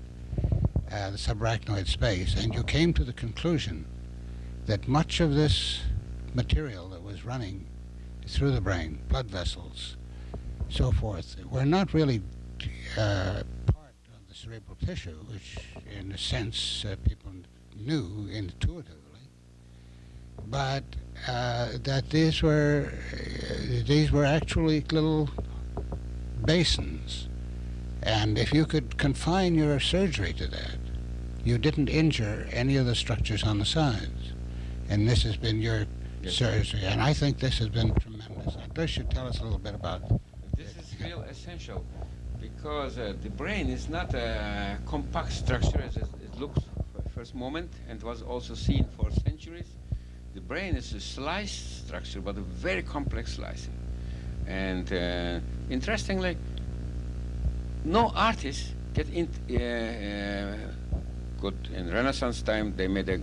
the subarachnoid space, and you came to the conclusion that much of this material that was running through the brain, blood vessels, so forth, were not really part of the cerebral tissue, which in a sense people knew intuitively, but that these were actually little basins, and if you could confine your surgery to that, you didn't injure any of the structures on the sides. And this has been your surgery, and I think this has been tremendous. I'd like you to tell us a little bit about it. This is real essential, because the brain is not a compact structure as it looks for first moment, and was also seen for centuries. The brain is a sliced structure, but a very complex slicing. And interestingly, no artist get in. Good, in Renaissance time they made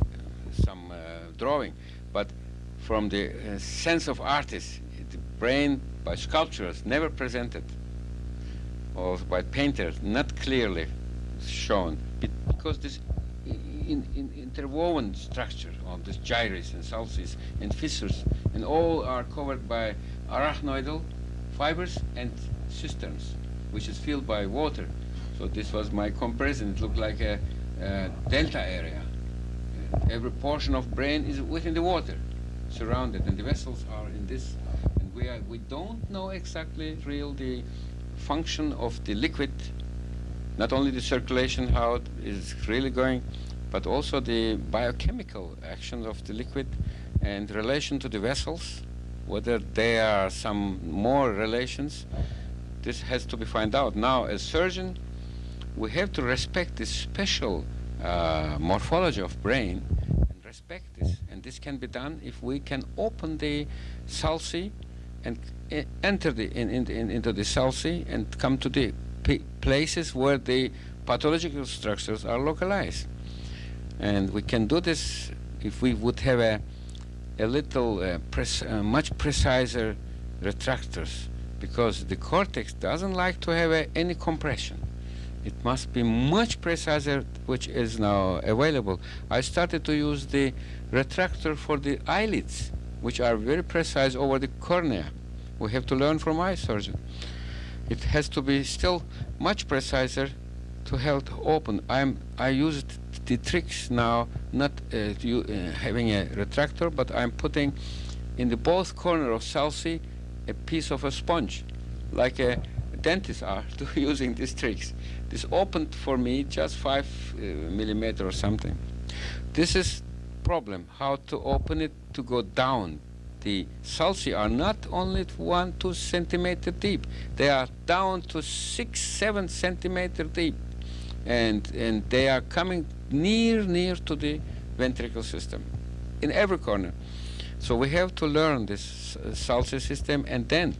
some drawing, but from the sense of artists, the brain by sculptures never presented, or by painters not clearly shown, because this interwoven structure of this gyres and sulcis and fissures, and all are covered by arachnoidal fibers and cisterns, which is filled by water. So this was my comparison. It looked like a delta area. Every portion of brain is within the water, surrounded, and the vessels are in this. And we don't know exactly the function of the liquid, not only the circulation, how it is really going, but also the biochemical action of the liquid and relation to the vessels, whether there are some more relations. This has to be found out. Now, as surgeon, we have to respect this special morphology of brain and respect this. And this can be done if we can open the sulci and enter into the sulci and come to the places where the pathological structures are localized. And we can do this if we would have a little much preciser retractors, because the cortex doesn't like to have any compression. It must be much preciser, which is now available. I started to use the retractor for the eyelids, which are very precise over the cornea. We have to learn from eye surgeon. It has to be still much preciser to help open. I use the tricks now, not having a retractor, but I'm putting in the both corner of sulci a piece of a sponge, like a dentists are using these tricks. This opened for me just 5 millimeter or something. This is problem, how to open it to go down. The sulci are not only 1-2 centimeter deep, they are down to 6-7 centimeter deep, and they are coming near to the ventricle system in every corner. So we have to learn this sulci system, and then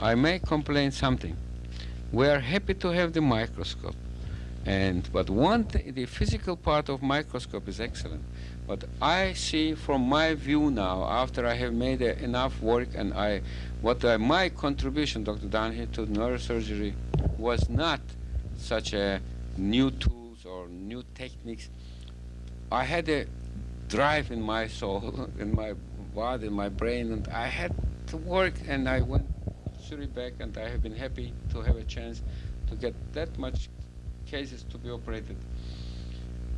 I may complain something. We are happy to have the microscope, but the physical part of microscope is excellent. But I see from my view now, after I have made enough work, and my contribution, Dr. Donaghy, to neurosurgery was not such a new tools or new techniques. I had a drive in my soul, in my body, in my brain, and I had to work, and I went Zurich back, and I have been happy to have a chance to get that much cases to be operated.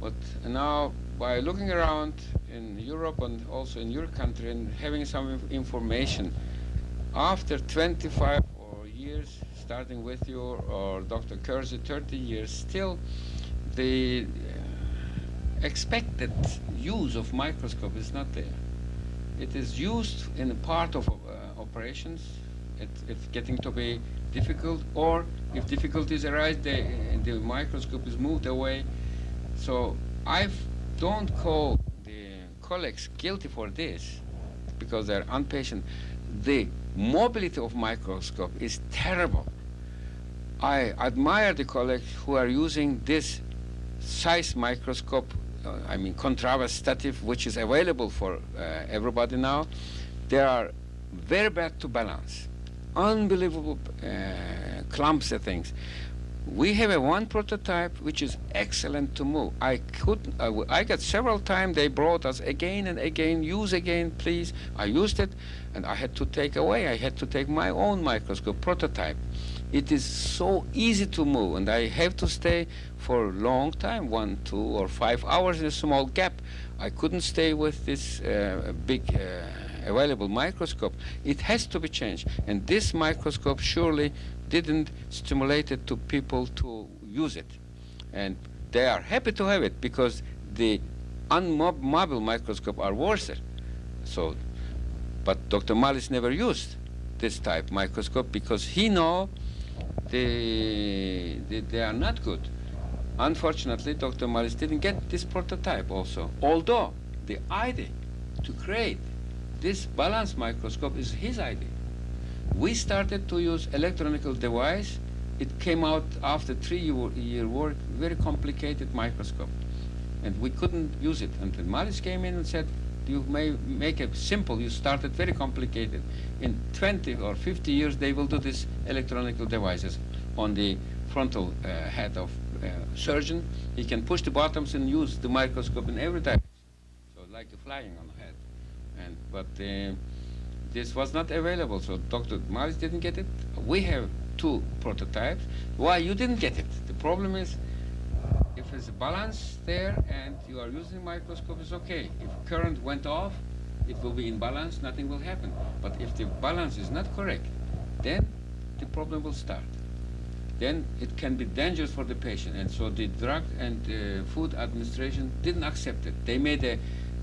But now, by looking around in Europe and also in your country and having some information, after 25 years, starting with you or Dr. Kurzi, 30 years, still the expected use of microscope is not there. It is used in a part of operations. It's getting to be difficult, or if difficulties arise, the microscope is moved away. So I don't call the colleagues guilty for this, because they're impatient. The mobility of microscope is terrible. I admire the colleagues who are using this size microscope, contravastative, which is available for everybody now. They are very bad to balance. Unbelievable clumps of things. We have one prototype which is excellent to move. I got several times they brought us again and again, use again, please. I used it, and I had to take away. I had to take my own microscope prototype. It is so easy to move, and I have to stay for a long time, 1, 2, or 5 hours in a small gap. I couldn't stay with this big available microscope. It has to be changed, and this microscope surely didn't stimulate it to people to use it, and they are happy to have it because the unmobile microscope are worse. So, but Dr. Mallis never used this type microscope because he know they are not good. Unfortunately, Dr. Mallis didn't get this prototype also, although the idea to create this balance microscope is his idea. We started to use electronical device. It came out after 3-year work, very complicated microscope, and we couldn't use it. And then Mallis came in and said, you may make it simple. You started very complicated. In 20 or 50 years, they will do these electronical devices on the frontal head of surgeon. He can push the buttons and use the microscope in every direction. So like a flying on the head. But this was not available, so Dr. Mallis didn't get it. We have 2 prototypes. Why you didn't get it? The problem is, if there's a balance there and you are using microscope, it's okay. If current went off, it will be in balance, nothing will happen. But if the balance is not correct, then the problem will start. Then it can be dangerous for the patient. And so the Drug and Food Administration didn't accept it. They made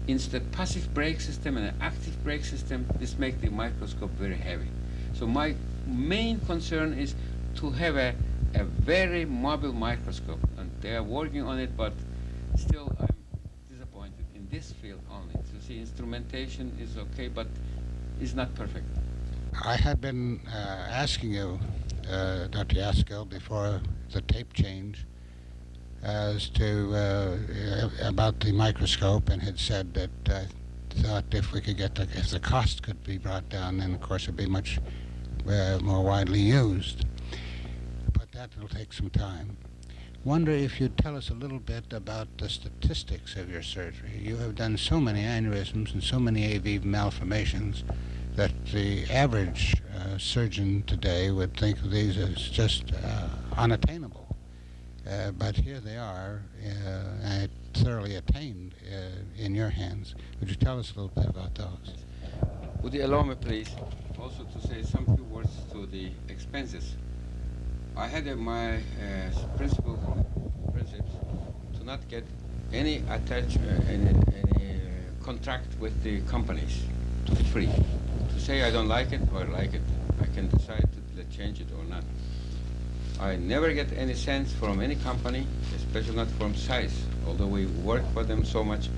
instead passive brake system and an active brake system. This makes the microscope very heavy. So my main concern is to have a very mobile microscope, and they are working on it, but still I'm disappointed in this field only. So see, instrumentation is okay, but it's not perfect. I had been asking you, Dr. Yasargil, before the tape change, as to about the microscope, and had said that thought if we could get if the cost could be brought down, then of course it'd be much more widely used. But that will take some time. Wonder if you'd tell us a little bit about the statistics of your surgery. You have done so many aneurysms and so many AV malformations that the average surgeon today would think of these as just unattainable. But here they are, and thoroughly attained in your hands. Would you tell us a little bit about those? Would you allow me, please, also to say some few words to the expenses? I had my principles to not get any contract with the companies to be free. To say I don't like it or like it, I can decide to change it or not. I never get any cents from any company, especially not from size, although we work for them so much.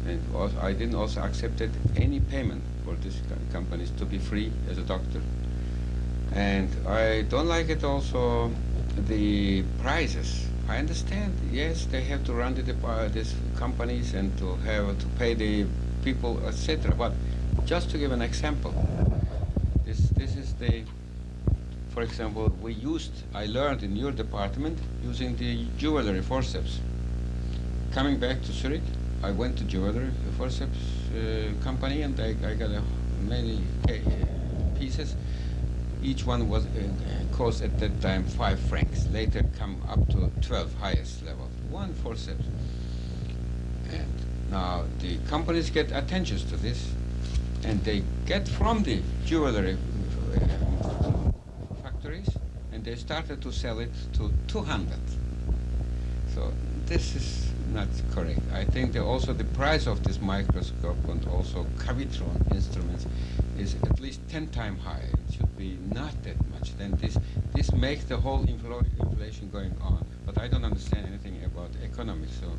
And also, I didn't also accept any payment for these companies to be free as a doctor. And I don't like it also, the prices. I understand, yes, they have to run these companies and to have to pay the people, etc. But just to give an example, this is the, for example, I learned in your department using the jewelry forceps. Coming back to Zurich, I went to jewelry forceps company and I got many pieces. Each one was cost at that time 5 francs. Later come up to 12, highest level. One forceps. And now the companies get attention to this, and they get from the jewelry factories, and they started to sell it to 200. So this is not correct. I think that also the price of this microscope and also cavitron instruments is at least 10 times higher. It should be not that much. Then this makes the whole inflation going on. But I don't understand anything about economics, so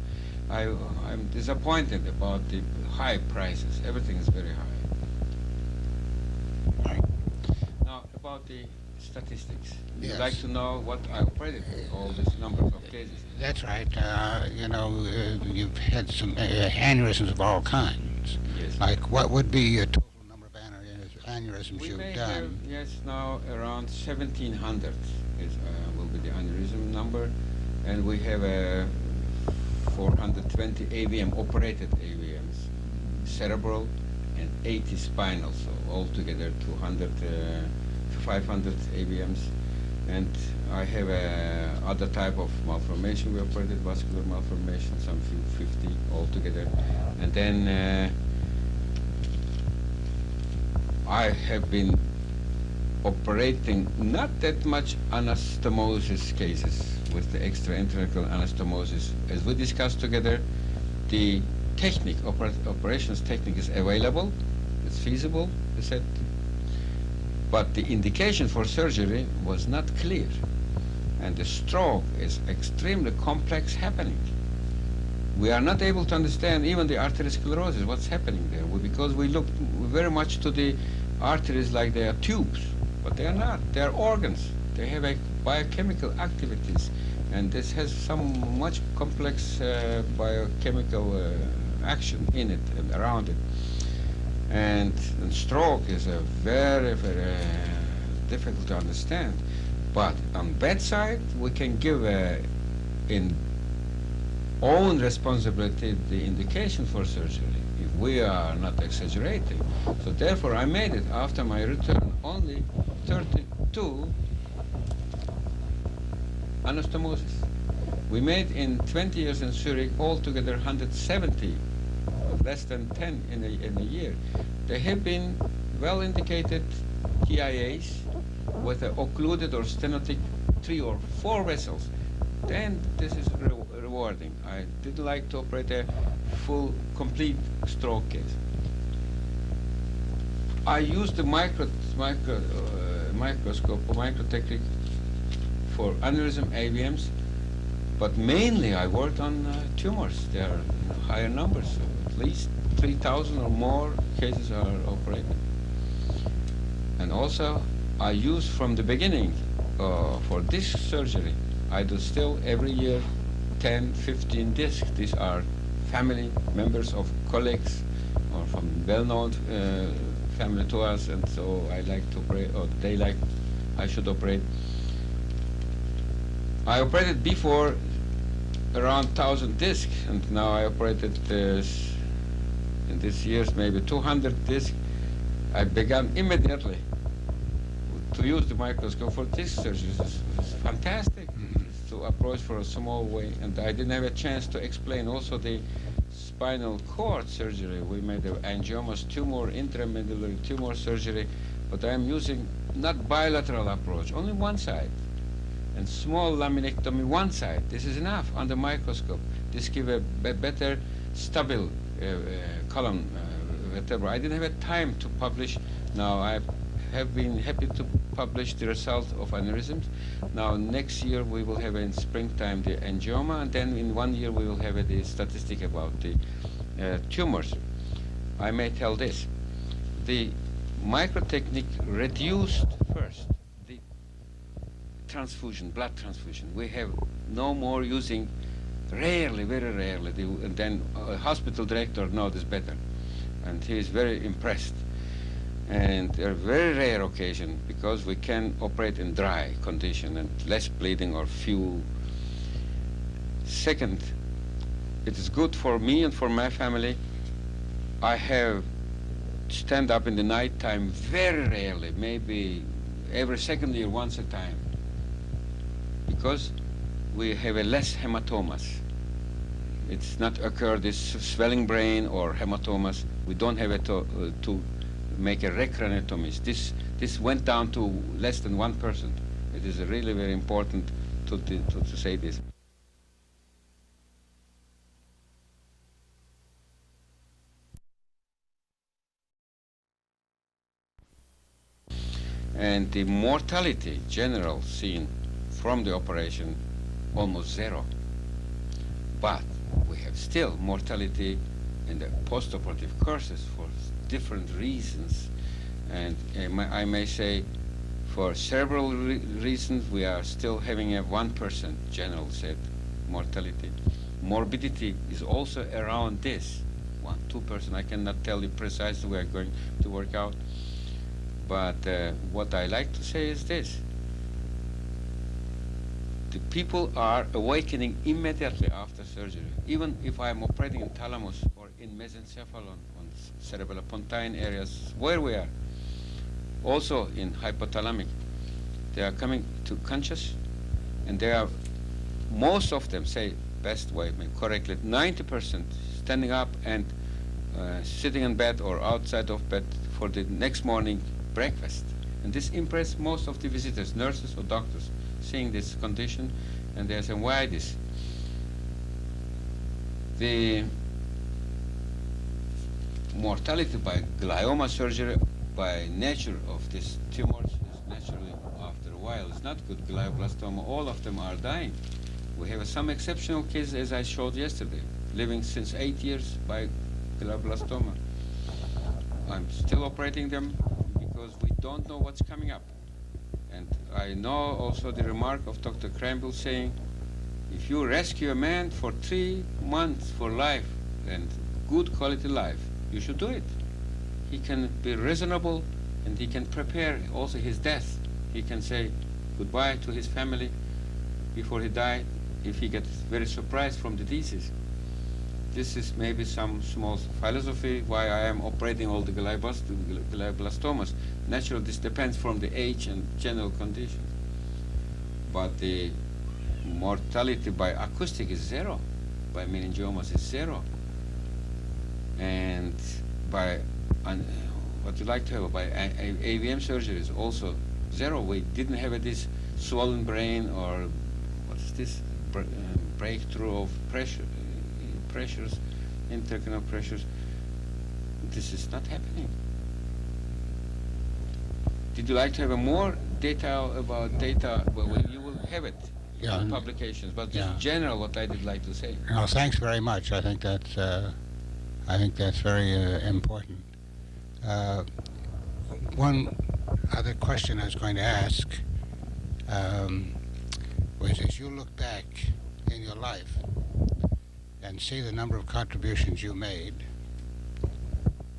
I'm disappointed about the high prices. Everything is very high. Right. Now about the statistics. Yes. You'd like to know what I operated with, all these numbers of cases. That's right. You've had some aneurysms of all kinds. Yes. Like, what would be your total number of aneurysms We you've may done? have, yes, now around 1,700 will be the aneurysm number, and we have 420 AVM, operated AVMs, cerebral and 80 spinal, so altogether 500 AVMs. And I have other type of malformation. We operated vascular malformation, some 50 altogether. And then I have been operating not that much anastomosis cases with the extraenterical anastomosis. As we discussed together, the technique, operations technique is available, it's feasible, they said, but the indication for surgery was not clear. And the stroke is extremely complex happening. We are not able to understand even the arteriosclerosis, what's happening there, because we look very much to the arteries like they are tubes, but they are not, they are organs. They have biochemical activities, and this has some much complex biochemical action in it and around it. And stroke is a very, very difficult to understand. But on bedside, we can give in own responsibility the indication for surgery, if we are not exaggerating. So therefore, I made it after my return only 32 anastomosis. We made in 20 years in Zurich altogether 170. Less than 10 in a year. There have been well indicated TIAs with an occluded or stenotic 3 or 4 vessels. Then this is rewarding. I didn't like to operate a full, complete stroke case. I used the microscope or microtechnique for aneurysm AVMs, but mainly I worked on tumors. There are higher numbers. So at least 3,000 or more cases are operated. And also, I use from the beginning for this surgery, I do still every year 10, 15 discs. These are family members of colleagues or from well-known family to us, and so I like to operate, or they like I should operate. I operated before around 1,000 discs, and now I operated in this year's maybe 200 discs. I began immediately to use the microscope for disc surgery. It's fantastic to approach for a small way, and I didn't have a chance to explain also the spinal cord surgery. We made an angiomas tumor, intramedullary tumor surgery, but I am using not bilateral approach, only one side, and small laminectomy one side. This is enough on the microscope. This gives a better stable column vertebra. I didn't have a time to publish. Now I have been happy to publish the result of aneurysms. Now next year we will have in springtime the angioma, and then in 1 year we will have the statistic about the tumors. I may tell this. The microtechnique reduced first the transfusion, blood transfusion. We have no more using, rarely, very rarely, and then a hospital director knows this better, and he is very impressed. And there are very rare occasions because we can operate in dry condition and less bleeding or few. Second, it is good for me and for my family. I have stand up in the night time very rarely, maybe every second year, once a time, because we have a less hematomas. It's not occur this swelling brain or hematomas. We don't have it to make a recranotomy. This went down to less than 1%. It is really very important to say this. And the mortality general seen from the operation almost zero. But we have still mortality in the postoperative courses for different reasons, and I may say for several reasons we are still having a 1% general said mortality. Morbidity is also around this 1-2%. I cannot tell you precisely we are going to work out, but what I like to say is this: the people are awakening immediately after surgery. Even if I am operating in thalamus or in mesencephalon, on cerebellopontine areas where we are, also in hypothalamic, they are coming to conscious, and they are, most of them say, best way, correctly, 90% standing up and sitting in bed or outside of bed for the next morning breakfast. And this impressed most of the visitors, nurses or doctors, seeing this condition, and they say, why this? The mortality by glioma surgery, by nature of these tumors, is naturally after a while it's not good. Glioblastoma, all of them are dying. We have some exceptional cases, as I showed yesterday, living since 8 years by glioblastoma. I'm still operating them because we don't know what's coming up. And I know also the remark of Dr. Krayenbuhl saying, if you rescue a man for 3 months for life and good quality life, you should do it. He can be reasonable, and he can prepare also his death. He can say goodbye to his family before he died if he gets very surprised from the disease. This is maybe some small philosophy why I am operating all the glioblastomas. Naturally, this depends from the age and general condition. But the mortality by acoustic is zero, by meningiomas is zero, and by what you like to have by AVM surgery is also zero. We didn't have this swollen brain or what is this breakthrough of pressures, intracranial pressures. This is not happening. Did you like to have a more detail about data? Well, you will have it in publications, but just general what I did like to say. No, thanks very much. I think that's very important. One other question I was going to ask was, as you look back in your life and see the number of contributions you made,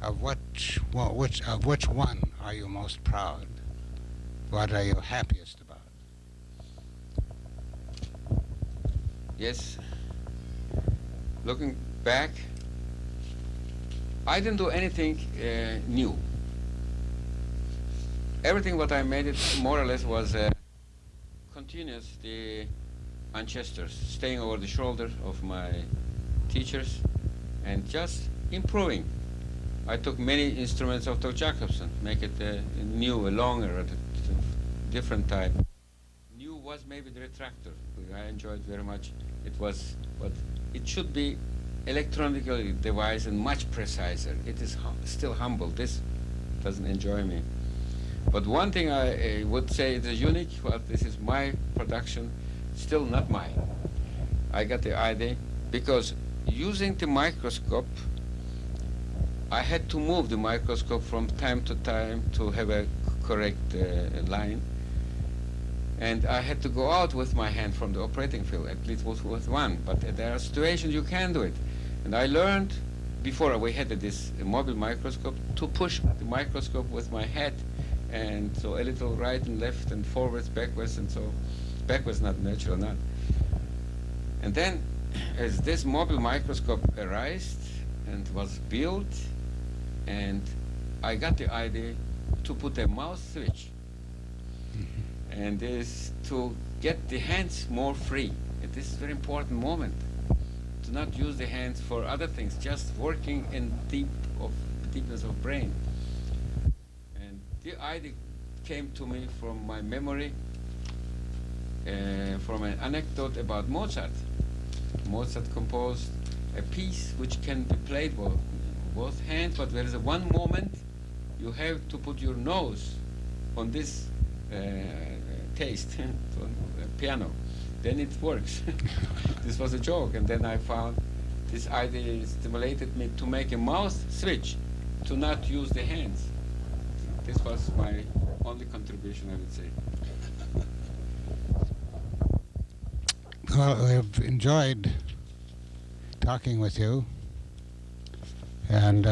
of which one are you most proud? What are you happiest about? Yes. Looking back, I didn't do anything new. Everything what I made it more or less was continuous, the ancestors, staying over the shoulder of my teachers and just improving. I took many instruments of Dr. Jacobson, make it new, longer, different type. New was maybe the retractor. I enjoyed very much. It was, but it should be electronically devised and much preciser. It is still humble. This doesn't enjoy me. But one thing I would say is unique. Well, this is my production, still not mine. I got the idea because using the microscope, I had to move the microscope from time to time to have a correct line. And I had to go out with my hand from the operating field, at least with one. But there are situations you can do it. And I learned, before we had this mobile microscope, to push the microscope with my head. And so a little right and left and forwards, backwards, and so backwards, not natural, not. And then, as this mobile microscope arose and was built, and I got the idea to put a mouse switch. And this to get the hands more free. At this very important moment, to not use the hands for other things, just working in deepness of brain. And the idea came to me from my memory, from an anecdote about Mozart. Mozart composed a piece which can be played with both hands, but there is one moment you have to put your nose on this taste, piano. Then it works. This was a joke, and then I found this idea stimulated me to make a mouse switch, to not use the hands. This was my only contribution, I would say. Well, we've enjoyed talking with you, and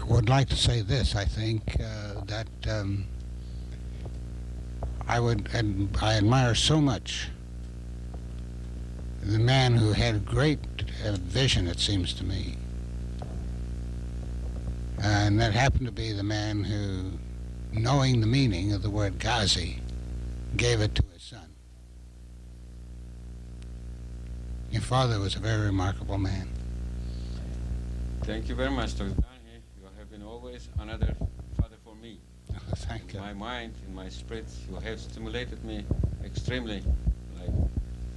would like to say this. I think that I admire so much the man who had great vision, it seems to me, and that happened to be the man who, knowing the meaning of the word Gazi, gave it to his son. Your father was a very remarkable man. Thank you very much, Dr. Donaghy. You have been always another father for me. Thank you. In my mind, in my spirit, you have stimulated me extremely, like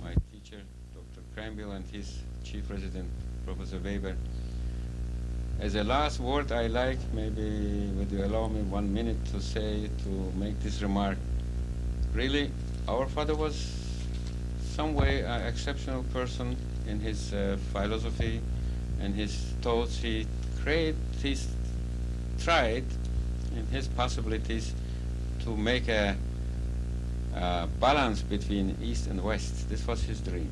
my teacher, Dr. Krayenbuhl, and his chief resident, Professor Weber. As a last word, I like, maybe would you allow me 1 minute to say, to make this remark. Really, our father was some way an exceptional person in his philosophy and his thoughts. He tried in his possibilities to make a balance between East and West. This was his dream,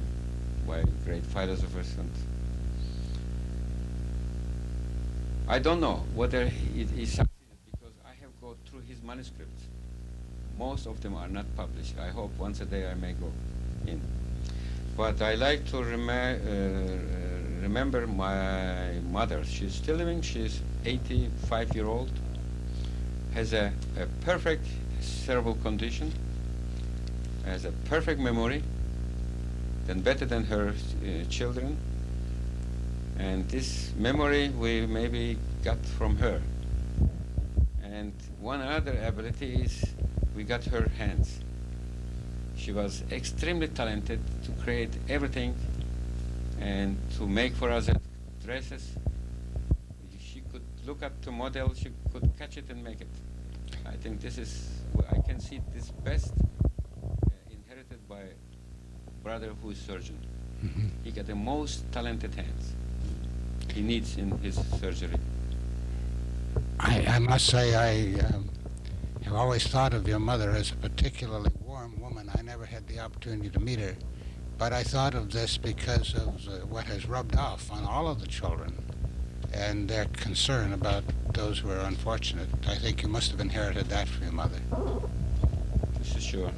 by great philosophers. And I don't know whether he succeeded, because I have gone through his manuscripts. Most of them are not published. I hope once a day I may go in. But I like to remember my mother. She's still living. She's 85-year-old. Has a perfect cerebral condition. Has a perfect memory. Then better than her children. And this memory we maybe got from her. And one other ability is we got her hands. She was extremely talented to create everything and to make for us dresses. She could look at the model, she could catch it and make it. I think this is, I can see this best inherited by brother who is surgeon. Mm-hmm. He got the most talented hands he needs in his surgery. I must say I have always thought of your mother as a particularly warm woman. I never had the opportunity to meet her, but I thought of this because of what has rubbed off on all of the children. and their concern about those who are unfortunate. I think you must have inherited that from your mother. This is sure.